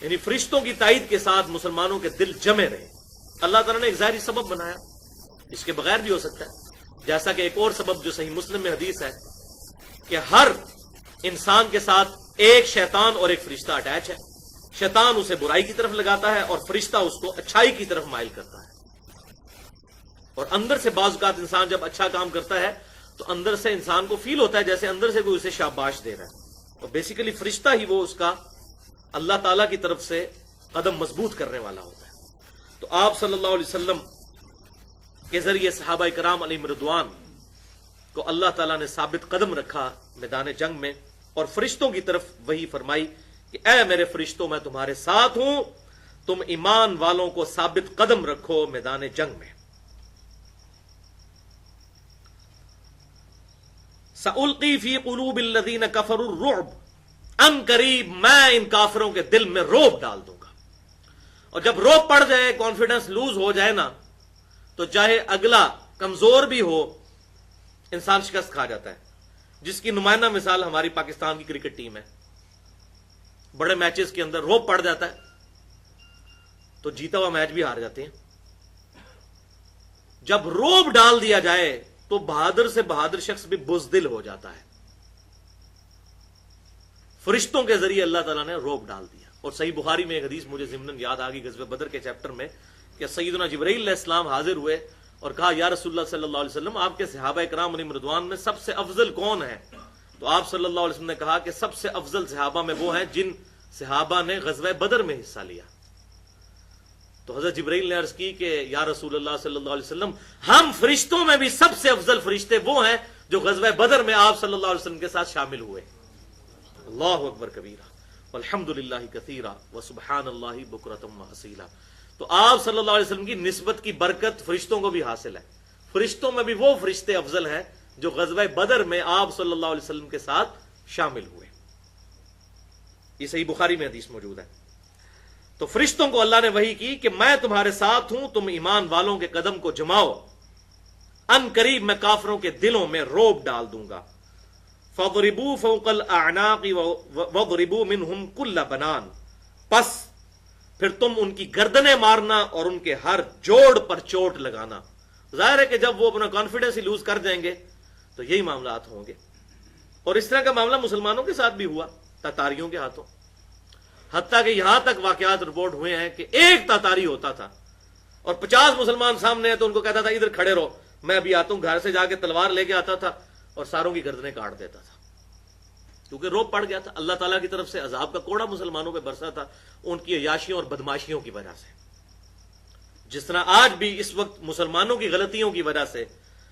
یعنی فرشتوں کی تائید کے ساتھ مسلمانوں کے دل جمے رہے۔ اللہ تعالیٰ نے ایک ظاہری سبب بنایا، اس کے بغیر بھی ہو سکتا ہے، جیسا کہ ایک اور سبب جو صحیح مسلم میں حدیث ہے کہ ہر انسان کے ساتھ ایک شیطان اور ایک فرشتہ اٹیچ ہے۔ شیطان اسے برائی کی طرف لگاتا ہے اور فرشتہ اس کو اچھائی کی طرف مائل کرتا ہے۔ اور اندر سے بعض اوقات انسان جب اچھا کام کرتا ہے تو اندر سے انسان کو فیل ہوتا ہے جیسے اندر سے کوئی اسے شاباش دے رہا ہے، اور بیسیکلی فرشتہ ہی وہ اس کا اللہ تعالیٰ کی طرف سے قدم مضبوط کرنے والا ہوتا ہے۔ تو آپ صلی اللہ علیہ وسلم کے ذریعے صحابہ کرام علیہم رضوان کو اللہ تعالیٰ نے ثابت قدم رکھا میدان جنگ میں، اور فرشتوں کی طرف وہی فرمائی کہ اے میرے فرشتوں میں تمہارے ساتھ ہوں، تم ایمان والوں کو ثابت قدم رکھو میدان جنگ میں۔ سألقی فی قلوب الذین کفروا الرعب، ان قریب میں ان کافروں کے دل میں رعب ڈال دوں گا۔ اور جب رعب پڑ جائے، کانفیڈنس لوز ہو جائے نا، تو چاہے اگلا کمزور بھی ہو، انسان شکست کھا جاتا ہے، جس کی نمائندہ مثال ہماری پاکستان کی کرکٹ ٹیم ہے۔ بڑے میچز کے اندر رعب پڑ جاتا ہے تو جیتا ہوا میچ بھی ہار جاتے ہیں۔ جب رعب ڈال دیا جائے تو بہادر سے بہادر شخص بھی بزدل ہو جاتا ہے۔ فرشتوں کے ذریعے اللہ تعالیٰ نے رعب ڈال دیا۔ اور صحیح بخاری میں ایک حدیث مجھے ضمناً یاد آ گئی غزوہ بدر کے چیپٹر میں، کہ سیدنا جبرائیل علیہ السلام حاضر ہوئے اور کہا یا رسول اللہ صلی اللہ علیہ وسلم، آپ کے صحابہ کرام علیہم رضوان میں سب سے افضل کون ہے؟ تو آپ صلی اللہ علیہ وسلم نے کہا کہ سب سے افضل صحابہ میں وہ ہیں جن صحابہ نے غزوہ بدر میں حصہ لیا۔ تو حضرت جبرائیل نے عرض کی کہ یا رسول اللہ صلی اللہ علیہ وسلم، ہم فرشتوں میں بھی سب سے افضل فرشتے وہ ہیں جو غزوہ بدر میں آپ صلی اللہ علیہ وسلم کے ساتھ شامل ہوئے۔ اللہ اکبر کبیرہ والحمد للہ کثیرا وسبحان اللہ بکرۃ واصیلا۔ تو آپ صلی اللہ علیہ وسلم کی نسبت کی برکت فرشتوں کو بھی حاصل ہے۔ فرشتوں میں بھی وہ فرشتے افضل ہیں جو غزوہ بدر میں آپ صلی اللہ علیہ وسلم کے ساتھ شامل ہوئے۔ یہ صحیح بخاری میں حدیث موجود ہے۔ تو فرشتوں کو اللہ نے وحی کی کہ میں تمہارے ساتھ ہوں، تم ایمان والوں کے قدم کو جماؤ، ان قریب میں کافروں کے دلوں میں رعب ڈال دوں گا۔ فَضْرِبُوا فَوْقَ الْأَعْنَاقِ وَضْرِبُوا مِنْهُمْ كُلَّ بَنَانٍ، پس پھر تم ان کی گردنیں مارنا اور ان کے ہر جوڑ پر چوٹ لگانا۔ ظاہر ہے کہ جب وہ اپنا کانفیڈنس ہی لوز کر جائیں گے تو یہی معاملات ہوں گے۔ اور اس طرح کا معاملہ مسلمانوں کے ساتھ بھی ہوا تاتاریوں کے ہاتھوں، حتیٰ کہ یہاں تک واقعات رپورٹ ہوئے ہیں کہ ایک تاتاری ہوتا تھا اور 50 مسلمان سامنے ہیں تو ان کو کہتا تھا ادھر کھڑے رہو، میں ابھی آتا ہوں۔ گھر سے جا کے تلوار لے کے آتا تھا اور ساروں کی گردنیں کاٹ دیتا تھا، کیونکہ روب پڑ گیا تھا۔ اللہ تعالیٰ کی طرف سے عذاب کا کوڑا مسلمانوں پہ برسا تھا ان کی عیاشیوں اور بدماشیوں کی وجہ سے۔ جس طرح آج بھی اس وقت مسلمانوں کی غلطیوں کی وجہ سے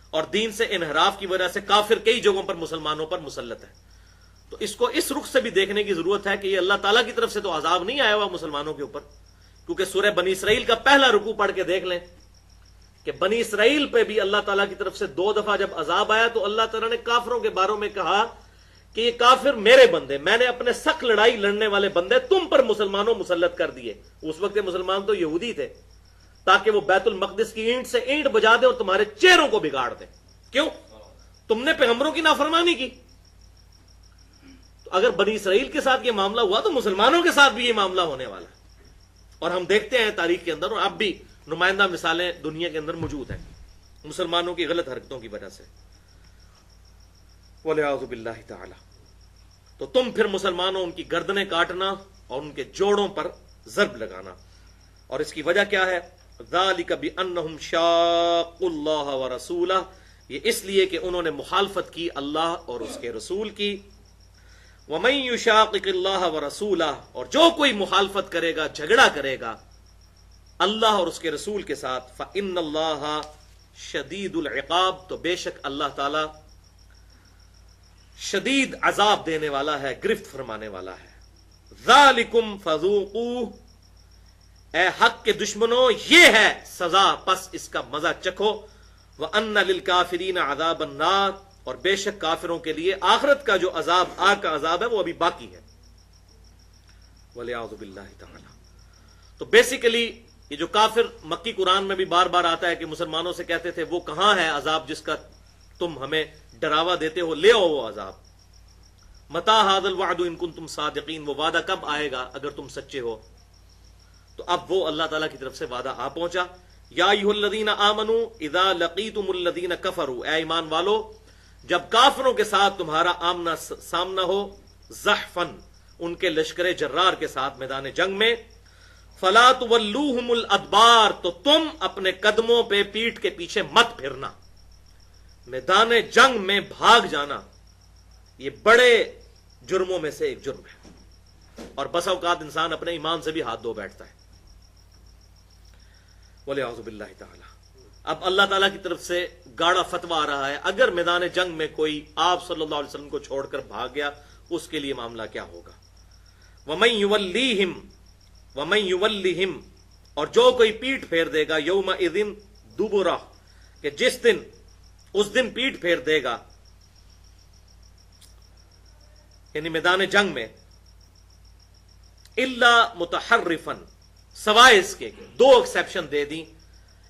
اور دین سے انحراف کی وجہ سے کافر کئی جگہوں پر مسلمانوں پر مسلط ہے، تو اس کو اس رخ سے بھی دیکھنے کی ضرورت ہے کہ یہ اللہ تعالیٰ کی طرف سے تو عذاب نہیں آیا ہوا مسلمانوں کے اوپر، کیونکہ سورہ بنی اسرائیل کا پہلا رکوع پڑھ کے دیکھ لیں کہ بنی اسرائیل پہ بھی اللہ تعالیٰ کی طرف سے 2 دفعہ جب عذاب آیا تو اللہ تعالیٰ نے کافروں کے باروں میں کہا کہ یہ کافر میرے بندے، میں نے اپنے سخت لڑائی لڑنے والے بندے تم پر مسلمانوں مسلط کر دیے۔ اس وقت مسلمان تو یہودی تھے، تاکہ وہ بیت المقدس کی اینٹ سے اینٹ بجا دیں اور تمہارے چہروں کو بگاڑ دیں۔ کیوں؟ تم نے پیغمبروں کی نافرمانی کی۔ تو اگر بنی اسرائیل کے ساتھ یہ معاملہ ہوا تو مسلمانوں کے ساتھ بھی یہ معاملہ ہونے والا ہے۔ اور ہم دیکھتے ہیں تاریخ کے اندر، اور اب بھی نمائندہ مثالیں دنیا کے اندر موجود ہیں مسلمانوں کی غلط حرکتوں کی وجہ سے، وَلِعَوْذُ بِاللَّهِ تَعَالَى۔ تو تم پھر مسلمانوں ان کی گردنیں کاٹنا اور ان کے جوڑوں پر ضرب لگانا۔ اور اس کی وجہ کیا ہے؟ ذَلِكَ بِأَنَّهُمْ شَاقُّوا اللَّهَ وَرَسُولَهُ، یہ اس لیے کہ انہوں نے مخالفت کی اللہ اور اس کے رسول کی۔ وَمَن يُشَاقِقِ اللَّهَ وَرَسُولَهُ، اور جو کوئی مخالفت کرے گا، جھگڑا کرے گا اللہ اور اس کے رسول کے ساتھ، فَإِنَّ اللَّهَ شَدِيدُ الْعِقَابِ، تو بے شک اللہ تعالی شدید عذاب دینے والا ہے، گرفت فرمانے والا ہے۔ ذَلِكُمْ فَذُوقُوهُ، اے حق کے دشمنوں یہ ہے سزا، پس اس کا مزہ چکھو۔ وَأَنَّ لِلْكَافِرِينَ عَذَابَ النَّارِ، اور بے شک کافروں کے لیے آخرت کا جو عذاب، آگ کا عذاب ہے، وہ ابھی باقی ہے۔ وَلِعَوْذُ بِاللَّهِ تَعَالَى۔ تو بیسیکلی یہ جو کافر مکی قرآن میں بھی بار بار آتا ہے کہ مسلمانوں سے کہتے تھے وہ کہاں ہے عذاب جس کا تم ہمیں ڈراوا دیتے ہو، لے آؤ وہ عذاب۔ متی ھذا الوعد ان کنتم صادقین، وہ وعدہ کب آئے گا اگر تم سچے ہو؟ تو اب وہ اللہ تعالیٰ کی طرف سے وعدہ آ پہنچا۔ یا ایھا الذین آمنوا اذا لقیتم الذین کفروا، اے ایمان والو جب کافروں کے ساتھ تمہارا آمنا سامنا ہو، زحفن ان کے لشکر جرار کے ساتھ میدان جنگ میں، فلا تولوہم الادبار، تو تم اپنے قدموں پہ پیٹھ کے پیچھے مت پھرنا۔ میدان جنگ میں بھاگ جانا یہ بڑے جرموں میں سے ایک جرم ہے، اور بس اوقات انسان اپنے ایمان سے بھی ہاتھ دھو بیٹھتا ہے۔ وَلِعَوْذُ بِاللَّهِ تَعَالَى۔ اب اللہ تعالیٰ کی طرف سے گاڑا فتویٰ آ رہا ہے، اگر میدان جنگ میں کوئی آپ صلی اللہ علیہ وسلم کو چھوڑ کر بھاگ گیا، اس کے لیے معاملہ کیا ہوگا؟ وَمَن يُوَلِّهِمْ اور جو کوئی پیٹ پھیر دے گا یومئذ دبرہ کہ جس دن اس دن پیٹ پھیر دے گا یعنی میدان جنگ میں الا متحرفا سوائے اس کے دو ایکسیپشن دے دی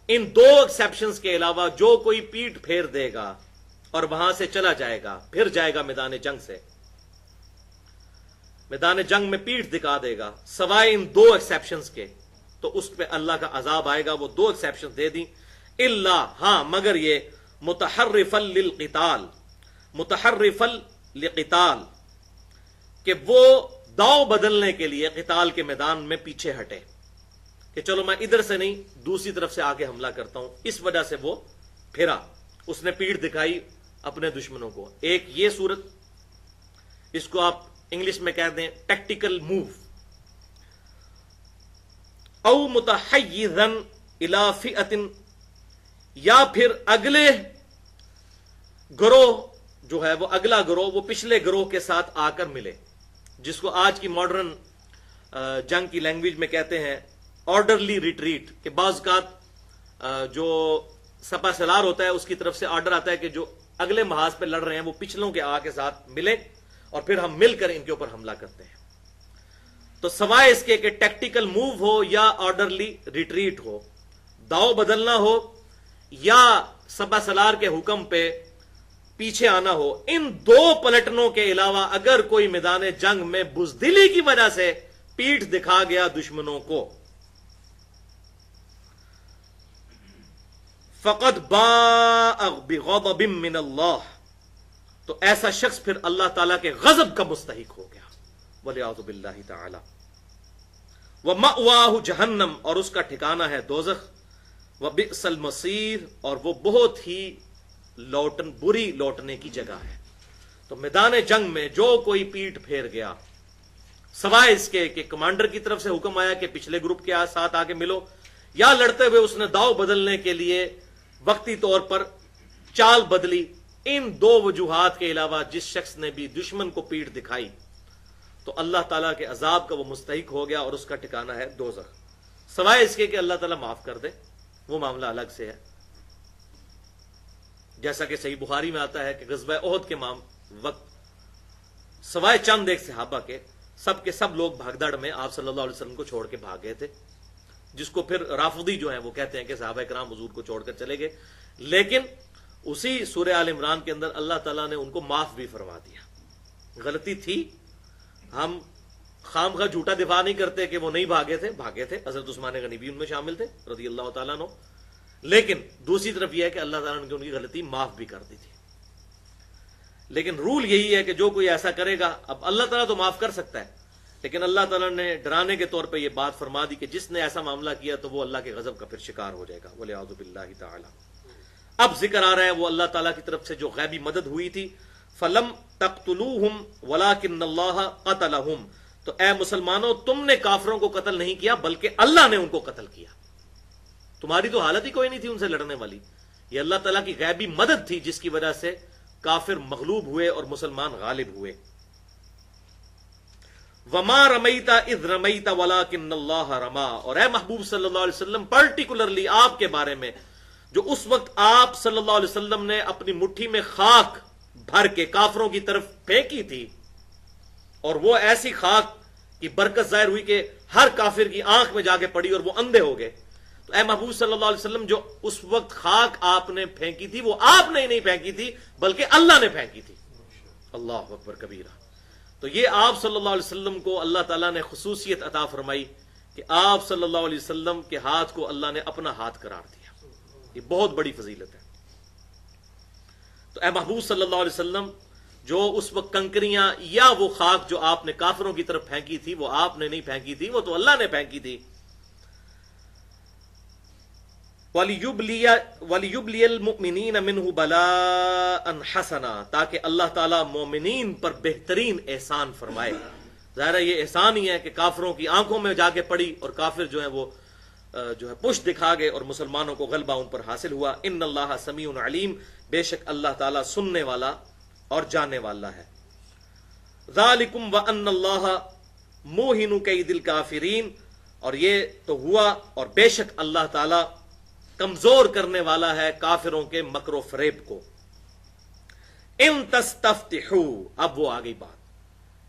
ان دو ایکسیپشنز کے علاوہ جو کوئی پیٹ پھیر دے گا اور وہاں سے چلا جائے گا پھر جائے گا میدان جنگ سے میدان جنگ میں پیٹ دکھا دے گا سوائے ان دو ایکسیپشنز کے تو اس پہ اللہ کا عذاب آئے گا وہ دو ایکسیپشن دے دی الا ہاں مگر یہ متحرفا للقتال متحرفا لقتال کہ وہ داؤ بدلنے کے لیے قتال کے میدان میں پیچھے ہٹے کہ چلو میں ادھر سے نہیں دوسری طرف سے آگے حملہ کرتا ہوں اس وجہ سے وہ پھرا اس نے پیٹھ دکھائی اپنے دشمنوں کو ایک یہ صورت اس کو آپ انگلش میں کہہ دیں ٹیکٹیکل موو او متحیزا الی فئۃ یا پھر اگلے گروہ جو ہے وہ اگلا گروہ وہ پچھلے گروہ کے ساتھ آ کر ملے جس کو آج کی ماڈرن جنگ کی لینگویج میں کہتے ہیں آرڈرلی ریٹریٹ کہ بعض اوقات جو سپہ سالار ہوتا ہے اس کی طرف سے آرڈر آتا ہے کہ جو اگلے محاذ پہ لڑ رہے ہیں وہ پچھلوں کے کے ساتھ ملے اور پھر ہم مل کر ان کے اوپر حملہ کرتے ہیں تو سوائے اس کے کہ ٹیکٹیکل موو ہو یا آرڈرلی ریٹریٹ ہو داؤ بدلنا ہو یا سپہ سالار کے حکم پہ پیچھے آنا ہو ان دو پلٹنوں کے علاوہ اگر کوئی میدان جنگ میں بزدلی کی وجہ سے پیٹھ دکھا گیا دشمنوں کو فقد باء بغضب من اللہ تو ایسا شخص پھر اللہ تعالیٰ کے غضب کا مستحق ہو گیا والعیاذ باللہ تعالی ومأواہ جہنم اور اس کا ٹھکانہ ہے دوزخ وبئس المصیر اور وہ بہت ہی بری لوٹنے کی جگہ ہے تو میدان جنگ میں جو کوئی پیٹ پھیر گیا سوائے اس کے کہ کمانڈر کی طرف سے حکم آیا کہ پچھلے گروپ کے ساتھ آگے ملو یا لڑتے ہوئے اس نے داؤ بدلنے کے لیے وقتی طور پر چال بدلی ان دو وجوہات کے علاوہ جس شخص نے بھی دشمن کو پیٹ دکھائی تو اللہ تعالیٰ کے عذاب کا وہ مستحق ہو گیا اور اس کا ٹھکانہ ہے دوزخ سوائے اس کے کہ اللہ تعالیٰ معاف کر دے وہ معاملہ الگ سے ہے جیسا کہ صحیح بخاری میں آتا ہے کہ غزوہ احد کے وقت سوائے چند ایک صحابہ کے سب لوگ بھگدڑ میں آپ صلی اللہ علیہ وسلم کو چھوڑ کے بھاگ گئے تھے جس کو پھر رافضی جو ہیں وہ کہتے ہیں کہ صحابہ کرام حضور کو چھوڑ کر چلے گئے لیکن اسی سورہ آل عمران کے اندر اللہ تعالیٰ نے ان کو معاف بھی فرما دیا غلطی تھی ہم خام خواہ جھوٹا دفاع نہیں کرتے کہ وہ نہیں بھاگے تھے حضرت عثمان غنی بھی ان میں شامل تھے رضی اللہ تعالیٰ عنہ لیکن دوسری طرف یہ ہے کہ اللہ تعالیٰ نے ان کی غلطی معاف بھی کر دی تھی لیکن رول یہی ہے کہ جو کوئی ایسا کرے گا اب اللہ تعالیٰ تو معاف کر سکتا ہے لیکن اللہ تعالیٰ نے ڈرانے کے طور پہ یہ بات فرما دی کہ جس نے ایسا معاملہ کیا تو وہ اللہ کے غضب کا پھر شکار ہو جائے گا والعیاذ باللہ تعالی اب ذکر آ رہا ہے وہ اللہ تعالیٰ کی طرف سے جو غیبی مدد ہوئی تھی فلم تقتلوہم ولکن اللہ قتلہم تو اے مسلمانوں تم نے کافروں کو قتل نہیں کیا بلکہ اللہ نے ان کو قتل کیا تمہاری تو حالت ہی کوئی نہیں تھی ان سے لڑنے والی یہ اللہ تعالیٰ کی غیبی مدد تھی جس کی وجہ سے کافر مغلوب ہوئے اور مسلمان غالب ہوئے وما رمیت اذ رمیت ولکن اللہ رما اور اے محبوب صلی اللہ علیہ وسلم پرٹیکولرلی آپ کے بارے میں جو اس وقت آپ صلی اللہ علیہ وسلم نے اپنی مٹھی میں خاک بھر کے کافروں کی طرف پھینکی تھی اور وہ ایسی خاک کی برکت ظاہر ہوئی کہ ہر کافر کی آنکھ میں جا کے پڑی اور وہ اندھے ہو گئے تو اے محبوب صلی اللہ علیہ وسلم جو اس وقت خاک آپ نے پھینکی تھی وہ آپ نے نہیں پھینکی تھی بلکہ اللہ نے پھینکی تھی اللہ اکبر کبیرہ تو یہ آپ صلی اللہ علیہ وسلم کو اللہ تعالیٰ نے خصوصیت عطا فرمائی کہ آپ صلی اللہ علیہ وسلم کے ہاتھ کو اللہ نے اپنا ہاتھ قرار دیا یہ بہت بڑی فضیلت ہے تو اے محبوب صلی اللہ علیہ وسلم جو اس وقت کنکریاں یا وہ خاک جو آپ نے کافروں کی طرف پھینکی تھی وہ آپ نے نہیں پھینکی تھی وہ تو اللہ نے پھینکی تھی وَلِيُبْلِيَ الْمُؤْمِنِينَ مِنْهُ بَلَاءً حَسَنًا تاکہ اللہ تعالیٰ مومنین پر بہترین احسان فرمائے ظاہر ہے یہ احسان ہی ہے کہ کافروں کی آنکھوں میں جا کے پڑی اور کافر جو ہیں وہ پشت دکھا گئے اور مسلمانوں کو غلبہ ان پر حاصل ہوا ان اللہ سمیع علیم بے شک اللہ تعالیٰ سننے والا اور جاننے والا ہے ذالکم وان اللہ موہن کیدل کافرین، اور یہ تو ہوا اور بے شک اللہ تعالی کمزور کرنے والا ہے کافروں کے مکر و فریب کو. ان تستفتحوا، اب وہ آگئی بات،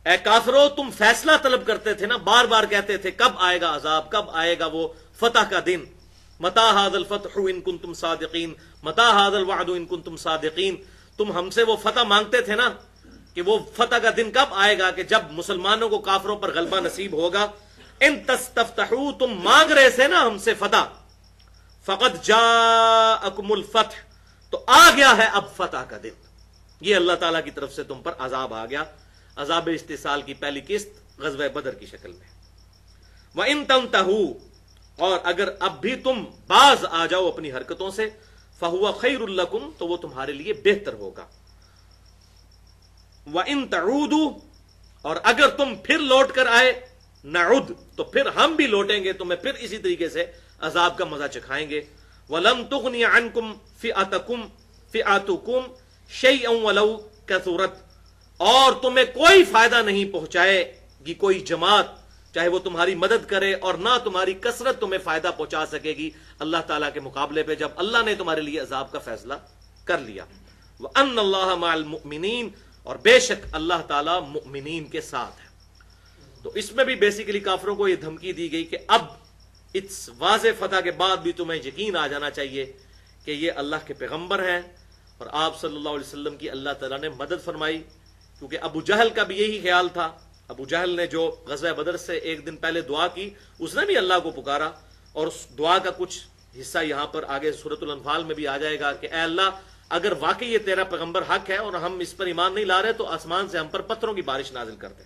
اے کافرو تم فیصلہ طلب کرتے تھے نا، بار بار کہتے تھے کب آئے گا عذاب، کب آئے گا وہ فتح کا دن، متی ھذا الفتح ان کنتم صادقین، متی ھذا الوعد ان کنتم صادقین. تم ہم سے وہ فتح مانگتے تھے نا کہ وہ فتح کا دن کب آئے گا کہ جب مسلمانوں کو کافروں پر غلبہ نصیب ہوگا. ان تستفتحوا، تم مانگ رہے تھے نا ہم سے فتح، فقد جاءکم الفتح، تو آ گیا ہے اب فتح کا دن. یہ اللہ تعالیٰ کی طرف سے تم پر عذاب آ گیا، عذاب استحصال کی پہلی قسط غزوہ بدر کی شکل میں. وَإِن تَنْتَهُوا، اور اگر اب بھی تم باز آ جاؤ اپنی حرکتوں سے، فَهُوَ خَيْرٌ لَكُمْ، تو وہ تمہارے لیے بہتر ہوگا. وَإِن تَعُودُوا، اور اگر تم پھر لوٹ کر آئے، نعود، تو پھر ہم بھی لوٹیں گے تمہیں پھر اسی طریقے سے عذاب کا مزہ چکھائیں گے. وَلَمْ تُغْنِ عَنْكُمْ فِئَتُكُمْ شَيْئًا وَلَوْ كَثُرَتْ، اور تمہیں کوئی فائدہ نہیں پہنچائے گی کوئی جماعت، چاہے وہ تمہاری مدد کرے، اور نہ تمہاری کثرت تمہیں فائدہ پہنچا سکے گی اللہ تعالیٰ کے مقابلے پہ، جب اللہ نے تمہارے لیے عذاب کا فیصلہ کر لیا. وَأَنَّ اللَّهَ مَعَ الْمُؤْمِنِينَ، اور بے شک اللہ تعالیٰ مؤمنین کے ساتھ ہے. تو اس میں بھی بیسیکلی کافروں کو یہ دھمکی دی گئی کہ اب اس واضح فتح کے بعد بھی تمہیں یقین آ جانا چاہیے کہ یہ اللہ کے پیغمبر ہیں، اور آپ صلی اللہ علیہ وسلم کی اللہ تعالیٰ نے مدد فرمائی. کیونکہ ابو جہل کا بھی یہی خیال تھا. ابو جہل نے جو غزوہ بدر سے ایک دن پہلے دعا کی، اس نے بھی اللہ کو پکارا، اور اس دعا کا کچھ حصہ یہاں پر آگے سورۃ الانفال میں بھی آ جائے گا کہ اے اللہ اگر واقعی یہ تیرا پیغمبر حق ہے اور ہم اس پر ایمان نہیں لا رہے تو آسمان سے ہم پر پتھروں کی بارش نازل کر دے.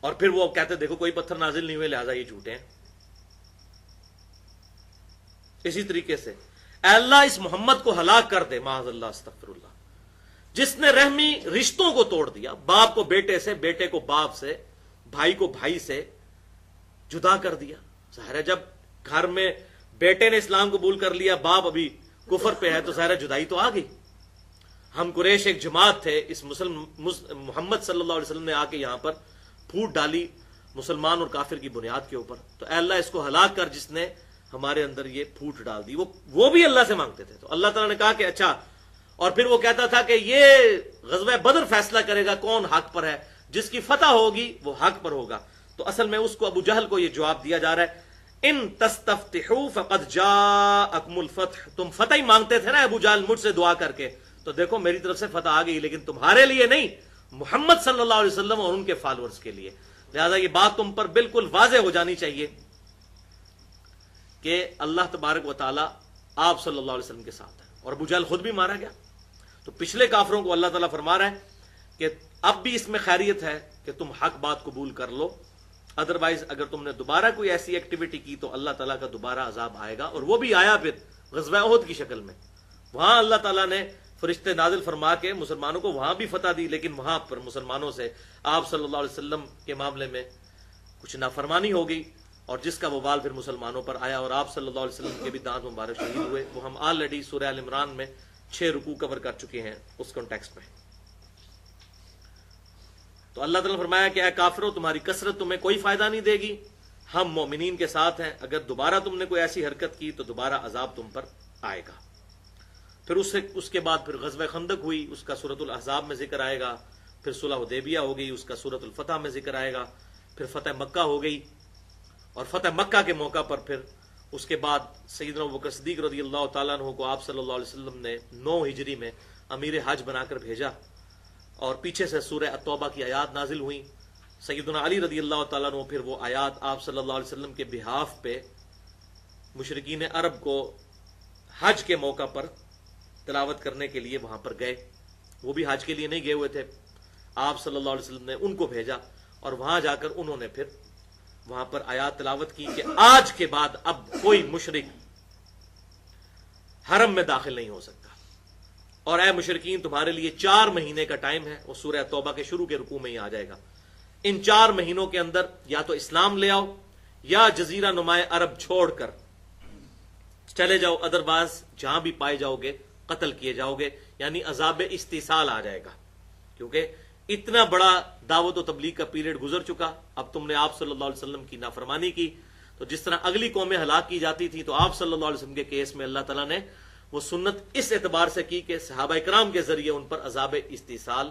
اور پھر وہ کہتے دیکھو کوئی پتھر نازل نہیں ہوئے لہذا یہ جھوٹے ہیں. اسی طریقے سے اے اللہ اس محمد کو ہلاک کر دے، معاذ اللہ استغفر اللہ، جس نے رحمی رشتوں کو توڑ دیا، باپ کو بیٹے سے، بیٹے کو باپ سے، بھائی کو بھائی سے جدا کر دیا. ظاہر ہے جب گھر میں بیٹے نے اسلام قبول کر لیا، باپ ابھی کفر پہ ہے، تو ظاہر جدائی تو آ گئی. ہم قریش ایک جماعت تھے، اس محمد صلی اللہ علیہ وسلم نے آ کے یہاں پر پھوٹ ڈالی مسلمان اور کافر کی بنیاد کے اوپر. تو اے اللہ اس کو ہلاک کر جس نے ہمارے اندر یہ پھوٹ ڈال دی. وہ بھی اللہ سے مانگتے تھے. تو اللہ تعالیٰ نے کہا کہ اچھا، اور پھر وہ کہتا تھا کہ یہ غزوہ بدر فیصلہ کرے گا کون حق پر ہے، جس کی فتح ہوگی وہ حق پر ہوگا. تو اصل میں اس کو ابو جہل کو یہ جواب دیا جا رہا ہے، ان تستفتحوا فقد جاءکم الفتح، تم فتح ہی مانگتے تھے نا ابو جہل مجھ سے دعا کر کے، تو دیکھو میری طرف سے فتح آ گئی، لیکن تمہارے لیے نہیں، محمد صلی اللہ علیہ وسلم اور ان کے فالورز کے لیے. لہذا یہ بات تم پر بالکل واضح ہو جانی چاہیے کہ اللہ تبارک و تعالی آپ صلی اللہ علیہ وسلم کے ساتھ ہے. اور ابو جہل خود بھی مارا گیا. تو پچھلے کافروں کو اللہ تعالیٰ فرما رہا ہے کہ اب بھی اس میں خیریت ہے کہ تم حق بات قبول کر لو، ادروائز اگر تم نے دوبارہ کوئی ایسی ایکٹیویٹی کی تو اللہ تعالیٰ کا دوبارہ عذاب آئے گا. اور وہ بھی آیا پھر غزوہ احد کی شکل میں. وہاں اللہ تعالیٰ نے فرشتے نازل فرما کے مسلمانوں کو وہاں بھی فتح دی، لیکن وہاں پر مسلمانوں سے آپ صلی اللہ علیہ وسلم کے معاملے میں کچھ نافرمانی ہو گئی، اور جس کا وبال پھر مسلمانوں پر آیا، اور آپ صلی اللہ علیہ وسلم کے بھی دانت مبارک شہید ہوئے. وہ ہم آلریڈی سورہ ال عمران میں 6 رکوع کور کر چکے ہیں اس کانٹیکسٹ میں. تو اللہ تعالیٰ نے فرمایا کہ اے کافرو تمہاری کثرت تمہیں کوئی فائدہ نہیں دے گی، ہم مومنین کے ساتھ ہیں. اگر دوبارہ تم نے کوئی ایسی حرکت کی تو دوبارہ عذاب تم پر آئے گا. پھر اس کے بعد پھر غزوہ خندق ہوئی، اس کا سورۃ الاحزاب میں ذکر آئے گا. پھر صلح حدیبیہ ہو گئی، اس کا سورۃ الفتح میں ذکر آئے گا. پھر فتح مکہ ہو گئی، اور فتح مکہ کے موقع پر پھر اس کے بعد سیدنا ابوبکر صدیق رضی اللہ تعالیٰ عنہ کو آپ صلی اللہ علیہ وسلم نے 9 ہجری میں امیر حج بنا کر بھیجا، اور پیچھے سے سورہ التوبہ کی آیات نازل ہوئیں. سیدنا علی رضی اللہ تعالیٰ عنہ پھر وہ آیات آپ صلی اللہ علیہ وسلم کے بہاف پہ مشرکین عرب کو حج کے موقع پر تلاوت کرنے کے لیے وہاں پر گئے. وہ بھی حج کے لیے نہیں گئے ہوئے تھے، آپ صلی اللہ علیہ وسلم نے ان کو بھیجا، اور وہاں جا کر انہوں نے پھر وہاں پر آیات تلاوت کی کہ آج کے بعد اب کوئی مشرک حرم میں داخل نہیں ہو سکتا، اور اے مشرکین تمہارے لیے 4 مہینے کا ٹائم ہے. وہ سورہ توبہ کے شروع کے رکوع میں ہی آ جائے گا. ان 4 مہینوں کے اندر یا تو اسلام لے آؤ یا جزیرہ نمائے عرب چھوڑ کر چلے جاؤ، ادروائز جہاں بھی پائے جاؤ گے قتل کیے جاؤ گے. یعنی عذاب استحصال آ جائے گا، کیونکہ اتنا بڑا دعوت و تبلیغ کا پیریڈ گزر چکا، اب تم نے آپ صلی اللہ علیہ وسلم کی نافرمانی کی، تو جس طرح اگلی قومیں ہلاک کی جاتی تھی، تو آپ صلی اللہ علیہ وسلم کے کیس میں اللہ تعالیٰ نے وہ سنت اس اعتبار سے کی کہ صحابہ کرام کے ذریعے ان پر عذاب استیصال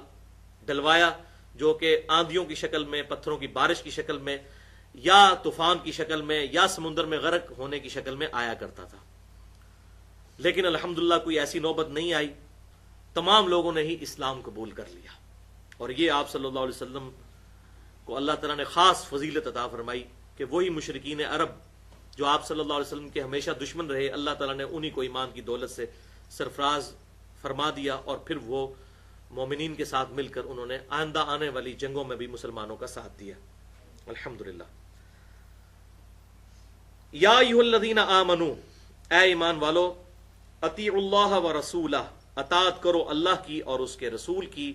ڈلوایا، جو کہ آندھیوں کی شکل میں، پتھروں کی بارش کی شکل میں، یا طوفان کی شکل میں، یا سمندر میں غرق ہونے کی شکل میں آیا کرتا تھا۔ لیکن الحمدللہ کوئی ایسی نوبت نہیں آئی، تمام لوگوں نے ہی اسلام قبول کر لیا، اور یہ آپ صلی اللہ علیہ وسلم کو اللہ تعالیٰ نے خاص فضیلت عطا فرمائی کہ وہی مشرکین عرب جو آپ صلی اللہ علیہ وسلم کے ہمیشہ دشمن رہے، اللہ تعالیٰ نے انہی کو ایمان کی دولت سے سرفراز فرما دیا، اور پھر وہ مومنین کے ساتھ مل کر انہوں نے آئندہ آنے والی جنگوں میں بھی مسلمانوں کا ساتھ دیا، الحمدللہ۔ یا ایھا الذین آمنوا، اے ایمان والو، اطیعوا اللہ و رسولہ، اطاعت کرو اللہ کی اور اس کے رسول کی،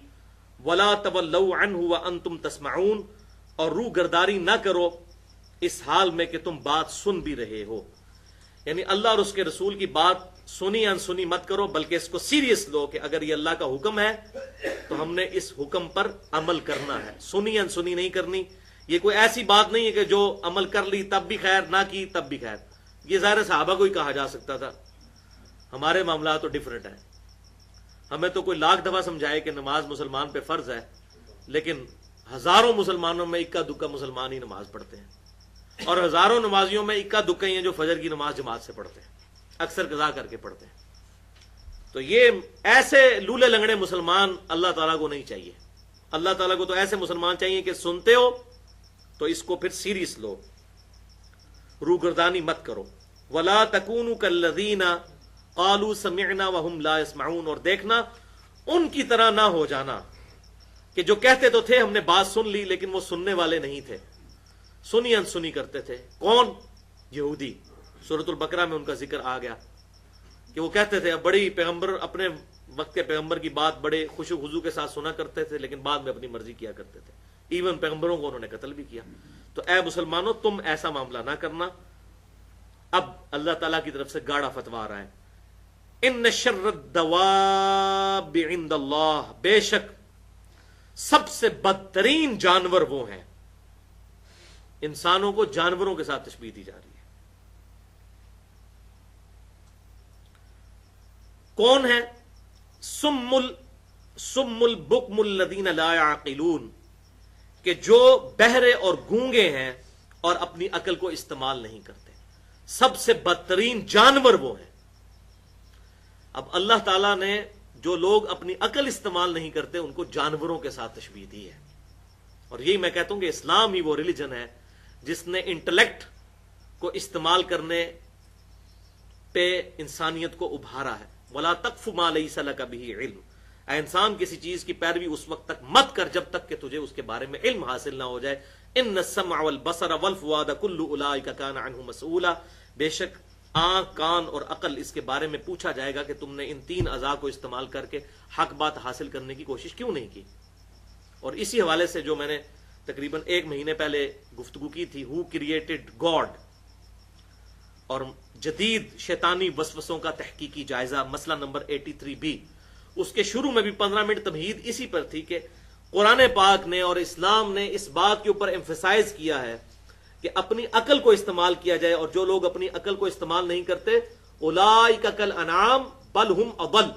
ولا تولوا عنہ وانتم تسمعون، اور روح گرداری نہ کرو اس حال میں کہ تم بات سن بھی رہے ہو، یعنی اللہ اور اس کے رسول کی بات سنی انسنی مت کرو، بلکہ اس کو سیریس لو کہ اگر یہ اللہ کا حکم ہے تو ہم نے اس حکم پر عمل کرنا ہے، سنی انسنی نہیں کرنی۔ یہ کوئی ایسی بات نہیں ہے کہ جو عمل کر لی تب بھی خیر، نہ کی تب بھی خیر، یہ ظاہر صحابہ کو ہی کہا جا سکتا تھا، ہمارے معاملات تو ڈیفرنٹ ہیں۔ ہمیں تو کوئی لاکھ دفعہ سمجھائے کہ نماز مسلمان پہ فرض ہے، لیکن ہزاروں مسلمانوں میں اکا دکا مسلمان ہی نماز پڑھتے ہیں، اور ہزاروں نمازیوں میں اکا دکا ہی ہیں جو فجر کی نماز جماعت سے پڑھتے ہیں، اکثر قضا کر کے پڑھتے ہیں۔ تو یہ ایسے لولے لنگڑے مسلمان اللہ تعالیٰ کو نہیں چاہیے۔ اللہ تعالیٰ کو تو ایسے مسلمان چاہیے کہ سنتے ہو تو اس کو پھر سیریس لو، روگردانی مت کرو۔ وَلَا تَكُونُوا كَالَّذِينَ قَالُوا سَمِعْنَا وَهُمْ لَا يَسْمَعُونَ، اور دیکھنا ان کی طرح نہ ہو جانا کہ جو کہتے تو تھے ہم نے بات سن لی لیکن وہ سننے والے نہیں تھے، سنی انسنی کرتے تھے۔ کون؟ یہودی۔ سورۃ البقرہ میں ان کا ذکر آ گیا کہ وہ کہتے تھے، بڑی پیغمبر اپنے وقت کے پیغمبر کی بات بڑے خوش و خضوع کے ساتھ سنا کرتے تھے، لیکن بعد میں اپنی مرضی کیا کرتے تھے، ایون پیغمبروں کو انہوں نے قتل بھی کیا۔ تو اے مسلمانوں، تم ایسا معاملہ نہ کرنا۔ اب اللہ تعالیٰ کی طرف سے گاڑا فتویٰ آ رہا ہے، ان شر الدواب عند اللہ، بے شک سب سے بدترین جانور وہ ہیں۔ انسانوں کو جانوروں کے ساتھ تشبیہ دی جا رہی ہے۔ کون ہے؟ سم البکم الذین لا یعقلون، کہ جو بہرے اور گونگے ہیں اور اپنی عقل کو استعمال نہیں کرتے۔ سب سے بدترین جانور وہ ہیں۔ اب اللہ تعالیٰ نے جو لوگ اپنی عقل استعمال نہیں کرتے ان کو جانوروں کے ساتھ تشبیہ دی ہے، اور یہی میں کہتا ہوں کہ اسلام ہی وہ ریلیجن ہے جس نے انٹلیکٹ کو استعمال کرنے پہ انسانیت کو ابھارا ہے۔ وَلَا تَقْفُ مَا لَيْسَ لَكَ بِهِ عِلْمٌ، اے انسان کسی چیز کی پیروی اس وقت تک مت کر جب تک کہ تجھے اس کے بارے میں علم حاصل نہ ہو جائے۔ ان السمع والبصر والفؤاد كل اولئک کان عنہ مسئولا، بے شک آنکھ، کان اور عقل اس کے بارے میں پوچھا جائے گا کہ تم نے ان تین اعضاء کو استعمال کر کے حق بات حاصل کرنے کی کوشش کیوں نہیں کی۔ اور اسی حوالے سے جو میں نے تقریباً 1 مہینے پہلے گفتگو کی تھی، ہو کریٹڈ گاڈ، اور جدید شیطانی وسوسوں کا تحقیقی جائزہ، مسئلہ نمبر 83B، اس کے شروع میں بھی 15 منٹ تمہید اسی پر تھی کہ قرآن پاک نے اور اسلام نے اس بات کے اوپر ایمفیسائز کیا ہے کہ اپنی عقل کو استعمال کیا جائے، اور جو لوگ اپنی عقل کو استعمال نہیں کرتے اولئک کالانعام بل ہم اضل،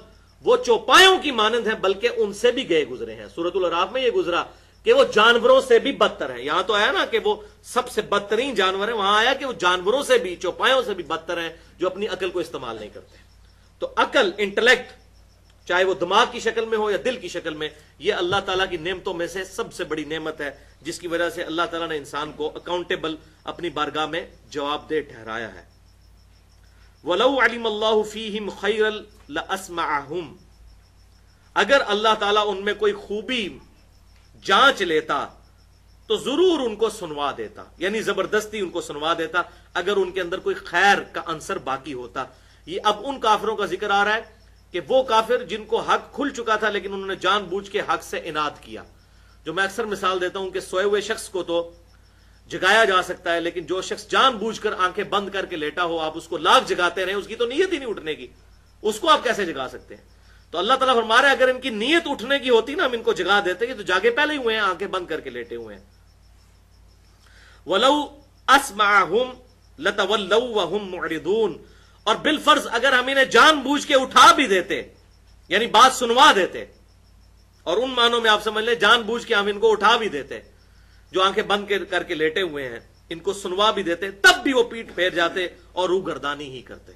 وہ چوپایوں کی مانند ہیں بلکہ ان سے بھی گئے گزرے ہیں۔ سورۃ الاعراف میں یہ گزرا کہ وہ جانوروں سے بھی بدتر ہیں۔ یہاں تو آیا نا کہ وہ سب سے بدترین جانور ہیں، وہاں آیا کہ وہ جانوروں سے بھی، چوپایوں سے بھی بدتر ہیں جو اپنی عقل کو استعمال نہیں کرتے۔ تو عقل، انٹلیکٹ، چاہے وہ دماغ کی شکل میں ہو یا دل کی شکل میں، یہ اللہ تعالیٰ کی نعمتوں میں سے سب سے بڑی نعمت ہے، جس کی وجہ سے اللہ تعالیٰ نے انسان کو اکاؤنٹیبل اپنی بارگاہ میں جواب دہ ٹھہرایا ہے۔ وَلَوْ عَلِمَ اللَّهُ فِيهِمْ خَيْرًا لَأَسْمَعَهُمْ، اگر اللہ تعالیٰ ان میں کوئی خوبی جانچ لیتا تو ضرور ان کو سنوا دیتا، یعنی زبردستی ان کو سنوا دیتا اگر ان کے اندر کوئی خیر کا عنصر باقی ہوتا۔ یہ اب ان کافروں کا ذکر آ رہا ہے کہ وہ کافر جن کو حق کھل چکا تھا لیکن انہوں نے جان بوجھ کے حق سے اناد کیا۔ جو میں اکثر مثال دیتا ہوں کہ سوئے ہوئے شخص کو تو جگایا جا سکتا ہے، لیکن جو شخص جان بوجھ کر آنکھیں بند کر کے لیٹا ہو، آپ اس کو لاکھ جگاتے رہیں، اس کی تو نیت ہی نہیں اٹھنے کی، اس کو آپ کیسے جگا سکتے ہیں؟ تو اللہ تعالیٰ فرما رہا ہے اگر ان کی نیت اٹھنے کی ہوتی نا ہم ان کو جگا دیتے، یہ تو جاگے پہلے ہی ہوئے ہیں، آنکھیں بند کر کے لیٹے ہوئے ہیں. وَلَوْ أَسْمَعَهُمْ لَتَوَلَّوْا وَهُمْ مُعْرِضُونَ، اور بالفرض اگر ہم انہیں جان بوجھ کے اٹھا بھی دیتے، یعنی بات سنوا دیتے، اور ان معنوں میں آپ سمجھ لیں جان بوجھ کے ہم ان کو اٹھا بھی دیتے جو آنکھیں بند کر کے لیٹے ہوئے ہیں، ان کو سنوا بھی دیتے، تب بھی وہ پیٹ پھیر جاتے اور روح گردانی ہی کرتے.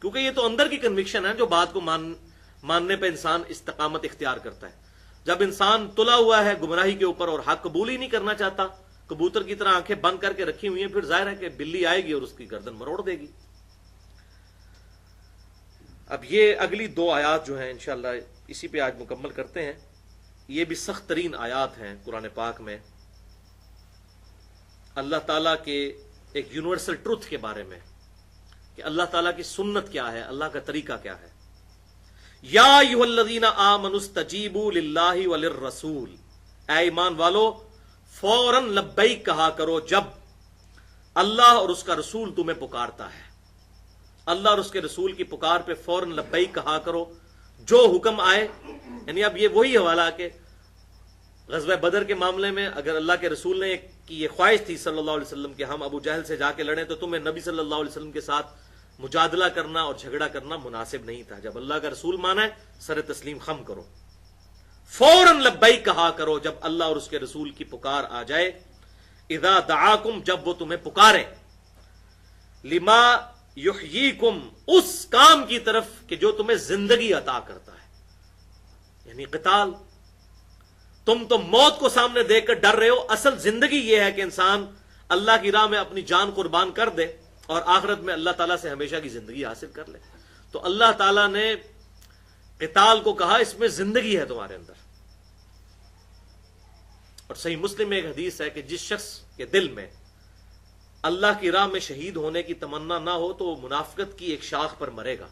کیونکہ یہ تو اندر کی کنوکشن ہے جو بات کو ماننے پہ انسان استقامت اختیار کرتا ہے. جب انسان تلا ہوا ہے گمراہی کے اوپر اور حق قبول ہی نہیں کرنا چاہتا، کبوتر کی طرح آنکھیں بند کر کے رکھی ہوئی ہیں، پھر ظاہر ہے کہ بلی آئے گی اور اس کی گردن مروڑ دے گی. اب یہ اگلی 2 آیات جو ہیں انشاءاللہ اسی پہ آج مکمل کرتے ہیں. یہ بھی سخت ترین آیات ہیں قرآن پاک میں، اللہ تعالیٰ کے ایک یونیورسل ٹروتھ کے بارے میں کہ اللہ تعالیٰ کی سنت کیا ہے، اللہ کا طریقہ کیا ہے. یا ایھا الذین آمنوا استجیبوا للہ وللرسول، اے ایمان والو فوراً لبیک کہا کرو جب اللہ اور اس کا رسول تمہیں پکارتا ہے. اللہ اور اس کے رسول کی پکار پہ فوراً لبیک کہا کرو، جو حکم آئے. یعنی اب یہ وہی حوالہ کہ غزوہ بدر کے معاملے میں اگر اللہ کے رسول نے کی یہ خواہش تھی صلی اللہ علیہ وسلم کہ ہم ابو جہل سے جا کے لڑیں، تو تمہیں نبی صلی اللہ علیہ وسلم کے ساتھ مجادلہ کرنا اور جھگڑا کرنا مناسب نہیں تھا. جب اللہ کا رسول مانا ہے سر تسلیم خم کرو، فوراً لبیک کہا کرو جب اللہ اور اس کے رسول کی پکار آ جائے. اذا دعاکم، جب وہ تمہیں پکارے، لما یحییکم، اس کام کی طرف کہ جو تمہیں زندگی عطا کرتا ہے. یعنی قتال، تم تو موت کو سامنے دیکھ کر ڈر رہے ہو، اصل زندگی یہ ہے کہ انسان اللہ کی راہ میں اپنی جان قربان کر دے اور آخرت میں اللہ تعالیٰ سے ہمیشہ کی زندگی حاصل کر لے. تو اللہ تعالیٰ نے قتال کو کہا اس میں زندگی ہے تمہارے اندر. اور صحیح مسلم میں ایک حدیث ہے کہ جس شخص کے دل میں اللہ کی راہ میں شہید ہونے کی تمنا نہ ہو تو وہ منافقت کی ایک شاخ پر مرے گا،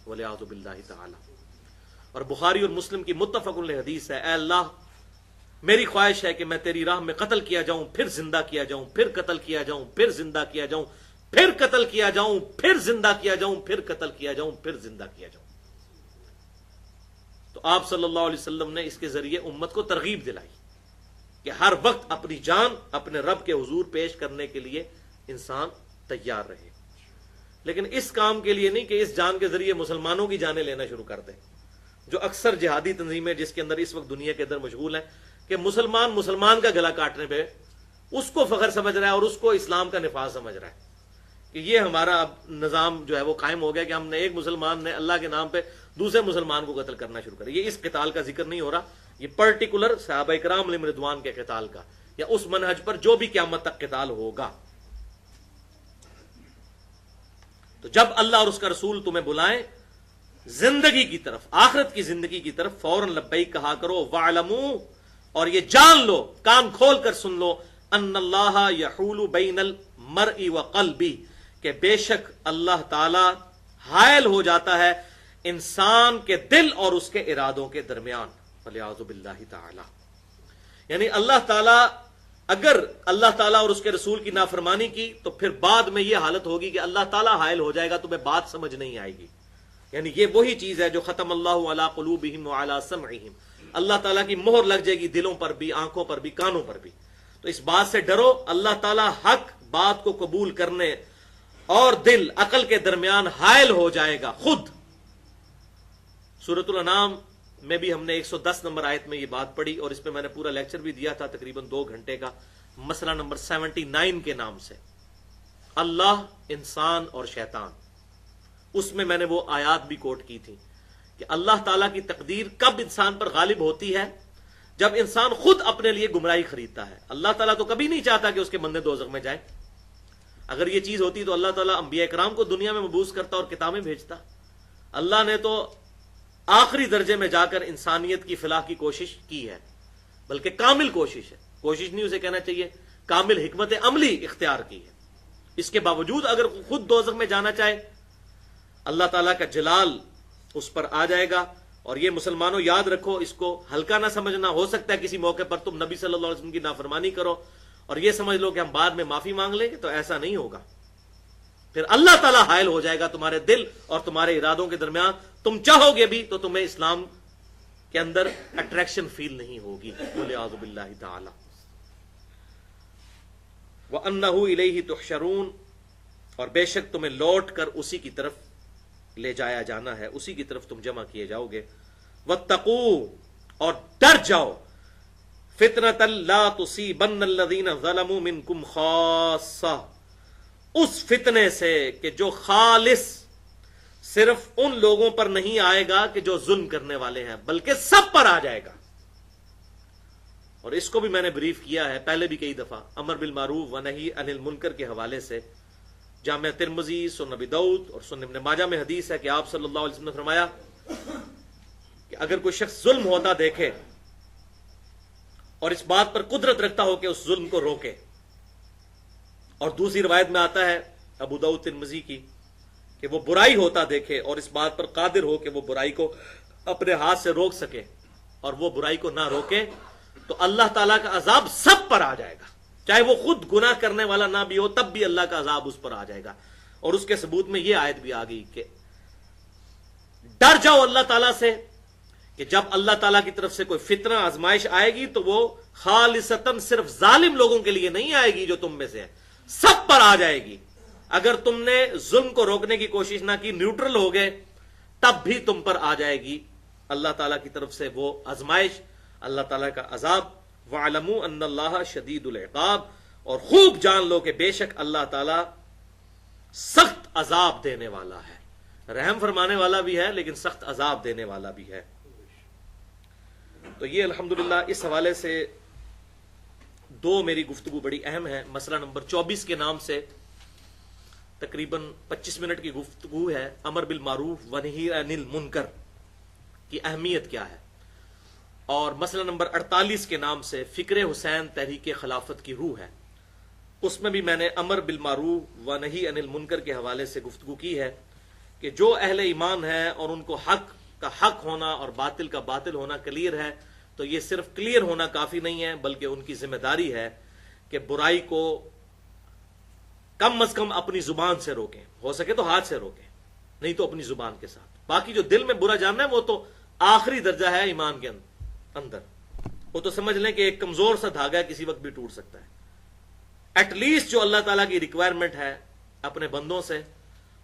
وَلِعَاذُ بِاللَّهِ تعالی. اور بخاری اور مسلم کی متفق علیہ حدیث ہے، اے اللہ میری خواہش ہے کہ میں تیری راہ میں قتل کیا جاؤں، پھر زندہ کیا جاؤں، پھر قتل کیا جاؤں، پھر زندہ کیا جاؤں، پھر قتل کیا جاؤں، پھر زندہ کیا جاؤں، پھر قتل کیا جاؤں، پھر زندہ کیا جاؤں. تو آپ صلی اللہ علیہ وسلم نے اس کے ذریعے امت کو ترغیب دلائی کہ ہر وقت اپنی جان اپنے رب کے حضور پیش کرنے کے لیے انسان تیار رہے. لیکن اس کام کے لیے نہیں کہ اس جان کے ذریعے مسلمانوں کی جانیں لینا شروع کر دیں، جو اکثر جہادی تنظیمیں جس کے اندر اس وقت دنیا کے اندر مشغول ہیں کہ مسلمان کا گلا کاٹنے پہ اس کو فخر سمجھ رہا ہے اور اس کو اسلام کا نفاذ سمجھ رہا ہے کہ یہ ہمارا اب نظام جو ہے وہ قائم ہو گیا کہ ہم نے ایک مسلمان نے اللہ کے نام پہ دوسرے مسلمان کو قتل کرنا شروع کر. یہ اس قتال کا ذکر نہیں ہو رہا، یہ پرٹیکولر صحابہ کرام علیہم رضوان کے قتال کا یا اس منہج پر جو بھی قیامت تک قتال ہوگا. تو جب اللہ اور اس کا رسول تمہیں بلائیں زندگی کی طرف، آخرت کی زندگی کی طرف، فوراً لبیک کہا کرو. وَاعْلَمُوا، اور یہ جان لو، کان کھول کر سن لو، ان اللہ یحول بین المرء وقلبہ، کہ بے شک اللہ تعالی حائل ہو جاتا ہے انسان کے دل اور اس کے ارادوں کے درمیان. وَلِعَاذُ بِاللَّهِ تعالی. یعنی اللہ تعالی اگر اللہ تعالیٰ اور اس کے رسول کی نافرمانی کی تو پھر بعد میں یہ حالت ہوگی کہ اللہ تعالیٰ حائل ہو جائے گا، تمہیں بات سمجھ نہیں آئے گی. یعنی یہ وہی چیز ہے جو ختم اللہ علی قلوبہم وعلی سمعہم، اللہ تعالیٰ کی مہر لگ جائے گی دلوں پر بھی، آنکھوں پر بھی، کانوں پر بھی. تو اس بات سے ڈرو، اللہ تعالیٰ حق بات کو قبول کرنے اور دل عقل کے درمیان حائل ہو جائے گا خود. سورۃ الانعام میں بھی ہم نے 110 نمبر آیت میں یہ بات پڑھی اور اس پہ میں نے پورا لیکچر بھی دیا تھا تقریباً 2 گھنٹے کا، مسئلہ نمبر 79 کے نام سے، اللہ، انسان اور شیطان. اس میں نے وہ آیات بھی کوٹ کی تھی کہ اللہ تعالیٰ کی تقدیر کب انسان پر غالب ہوتی ہے؟ جب انسان خود اپنے لیے گمراہی خریدتا ہے. اللہ تعالیٰ تو کبھی نہیں چاہتا کہ اس کے بندے دوزخ میں جائیں. اگر یہ چیز ہوتی تو اللہ تعالیٰ انبیاء کرام کو دنیا میں مبعوث کرتا اور کتابیں بھیجتا. اللہ نے تو آخری درجے میں جا کر انسانیت کی فلاح کی کوشش کی ہے، بلکہ کامل کوشش ہے، کوشش نہیں اسے کہنا چاہیے، کامل حکمت عملی اختیار کی ہے. اس کے باوجود اگر خود دوزخ میں جانا چاہے، اللہ تعالیٰ کا جلال اس پر آ جائے گا. اور یہ مسلمانوں یاد رکھو، اس کو ہلکا نہ سمجھنا. ہو سکتا ہے کسی موقع پر تم نبی صلی اللہ علیہ وسلم کی نافرمانی کرو اور یہ سمجھ لو کہ ہم بعد میں معافی مانگ لیں گے، تو ایسا نہیں ہوگا. پھر اللہ تعالیٰ حائل ہو جائے گا تمہارے دل اور تمہارے ارادوں کے درمیان. تم چاہو گے بھی تو تمہیں اسلام کے اندر اٹریکشن فیل نہیں ہوگی. وَلِعَاذُ بِاللَّهِ تَعَالَى. وَأَنَّهُ إِلَيْهِ تُحْشَرُونَ، اور بے شک تمہیں لوٹ کر اسی کی طرف لے جایا جانا ہے، اسی کی طرف تم جمع کیے جاؤ گے. وَاتَّقُوا، اور ڈر جاؤ، فِتْنَةً لَا تُصِيبَنَّ الَّذِينَ ظَلَمُوا مِنْكُمْ خَاصَّةً، اس فتنے سے کہ جو خالص صرف ان لوگوں پر نہیں آئے گا کہ جو ظلم کرنے والے ہیں، بلکہ سب پر آ جائے گا. اور اس کو بھی میں نے بریف کیا ہے پہلے بھی کئی دفعہ، امر بالمعروف و نہی عن المنکر کے حوالے سے. جامع ترمذی، سنن ابی داؤد اور سنن ابن ماجہ میں حدیث ہے کہ آپ صلی اللہ علیہ وسلم نے فرمایا کہ اگر کوئی شخص ظلم ہوتا دیکھے اور اس بات پر قدرت رکھتا ہو کہ اس ظلم کو روکے، اور دوسری روایت میں آتا ہے ابو داؤد ترمذی کی کہ وہ برائی ہوتا دیکھے اور اس بات پر قادر ہو کہ وہ برائی کو اپنے ہاتھ سے روک سکے اور وہ برائی کو نہ روکے، تو اللہ تعالیٰ کا عذاب سب پر آ جائے گا. چاہے وہ خود گناہ کرنے والا نہ بھی ہو تب بھی اللہ کا عذاب اس پر آ جائے گا. اور اس کے ثبوت میں یہ آیت بھی آ گئی کہ ڈر جاؤ اللہ تعالیٰ سے کہ جب اللہ تعالیٰ کی طرف سے کوئی فتنہ آزمائش آئے گی تو وہ خالصتاً صرف ظالم لوگوں کے لیے نہیں آئے گی جو تم میں سے ہے، سب پر آ جائے گی. اگر تم نے ظلم کو روکنے کی کوشش نہ کی، نیوٹرل ہو گئے، تب بھی تم پر آ جائے گی اللہ تعالیٰ کی طرف سے وہ آزمائش، اللہ تعالیٰ کا عذاب. وَاعْلَمُوا أَنَّ اللَّهَ شَدِيدُ الْعِقَابِ، اور خوب جان لو کہ بے شک اللہ تعالیٰ سخت عذاب دینے والا ہے. رحم فرمانے والا بھی ہے لیکن سخت عذاب دینے والا بھی ہے. تو یہ الحمدللہ اس حوالے سے دو میری گفتگو بڑی اہم ہے. مسئلہ نمبر 24 کے نام سے تقریباً 25 منٹ کی گفتگو ہے، امر بالمعروف و نہی عن المنکر کی اہمیت کیا ہے. اور مسئلہ نمبر 48 کے نام سے فکر حسین تحریک خلافت کی روح ہے، اس میں بھی میں نے امر بالمعروف و نہی عن المنکر کے حوالے سے گفتگو کی ہے کہ جو اہل ایمان ہے اور ان کو حق کا حق ہونا اور باطل کا باطل ہونا کلیئر ہے، تو یہ صرف کلیئر ہونا کافی نہیں ہے بلکہ ان کی ذمہ داری ہے کہ برائی کو کم از کم اپنی زبان سے روکیں، ہو سکے تو ہاتھ سے روکیں، نہیں تو اپنی زبان کے ساتھ. باقی جو دل میں برا جاننا ہے وہ تو آخری درجہ ہے ایمان کے اندر، وہ تو سمجھ لیں کہ ایک کمزور سا دھاگا ہے، کسی وقت بھی ٹوٹ سکتا ہے. ایٹ لیسٹ جو اللہ تعالیٰ کی ریکوائرمنٹ ہے اپنے بندوں سے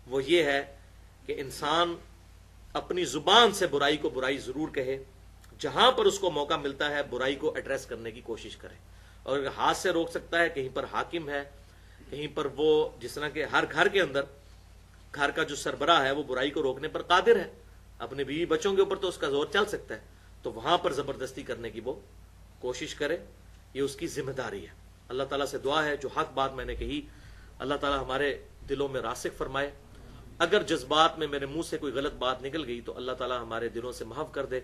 وہ یہ ہے کہ انسان اپنی زبان سے برائی کو برائی ضرور کہے، جہاں پر اس کو موقع ملتا ہے برائی کو ایڈریس کرنے کی کوشش کرے. اور اگر ہاتھ سے روک سکتا ہے، کہیں پر حاکم ہے، کہیں پر وہ جس طرح کہ ہر گھر کے اندر گھر کا جو سربراہ ہے وہ برائی کو روکنے پر قادر ہے، اپنے بیوی بچوں کے اوپر تو اس کا زور چل سکتا ہے، تو وہاں پر زبردستی کرنے کی وہ کوشش کرے، یہ اس کی ذمہ داری ہے. اللہ تعالیٰ سے دعا ہے جو حق بات میں نے کہی اللہ تعالیٰ ہمارے دلوں میں راسخ فرمائے. اگر جذبات میں میرے منہ سے کوئی غلط بات نکل گئی تو اللہ تعالیٰ ہمارے دلوں سے محو کر دے،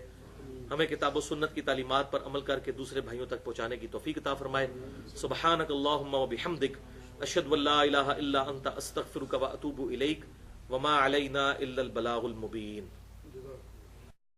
ہمیں کتاب و سنت کی تعلیمات پر عمل کر کے دوسرے بھائیوں تک پہنچانے کی توفیق عطا فرمائے. سبحانک اللہم و بحمدک، اشہد ان لا الہ الا انت، استغفرک و اتوب الیک، وما علینا الا البلاغ المبین.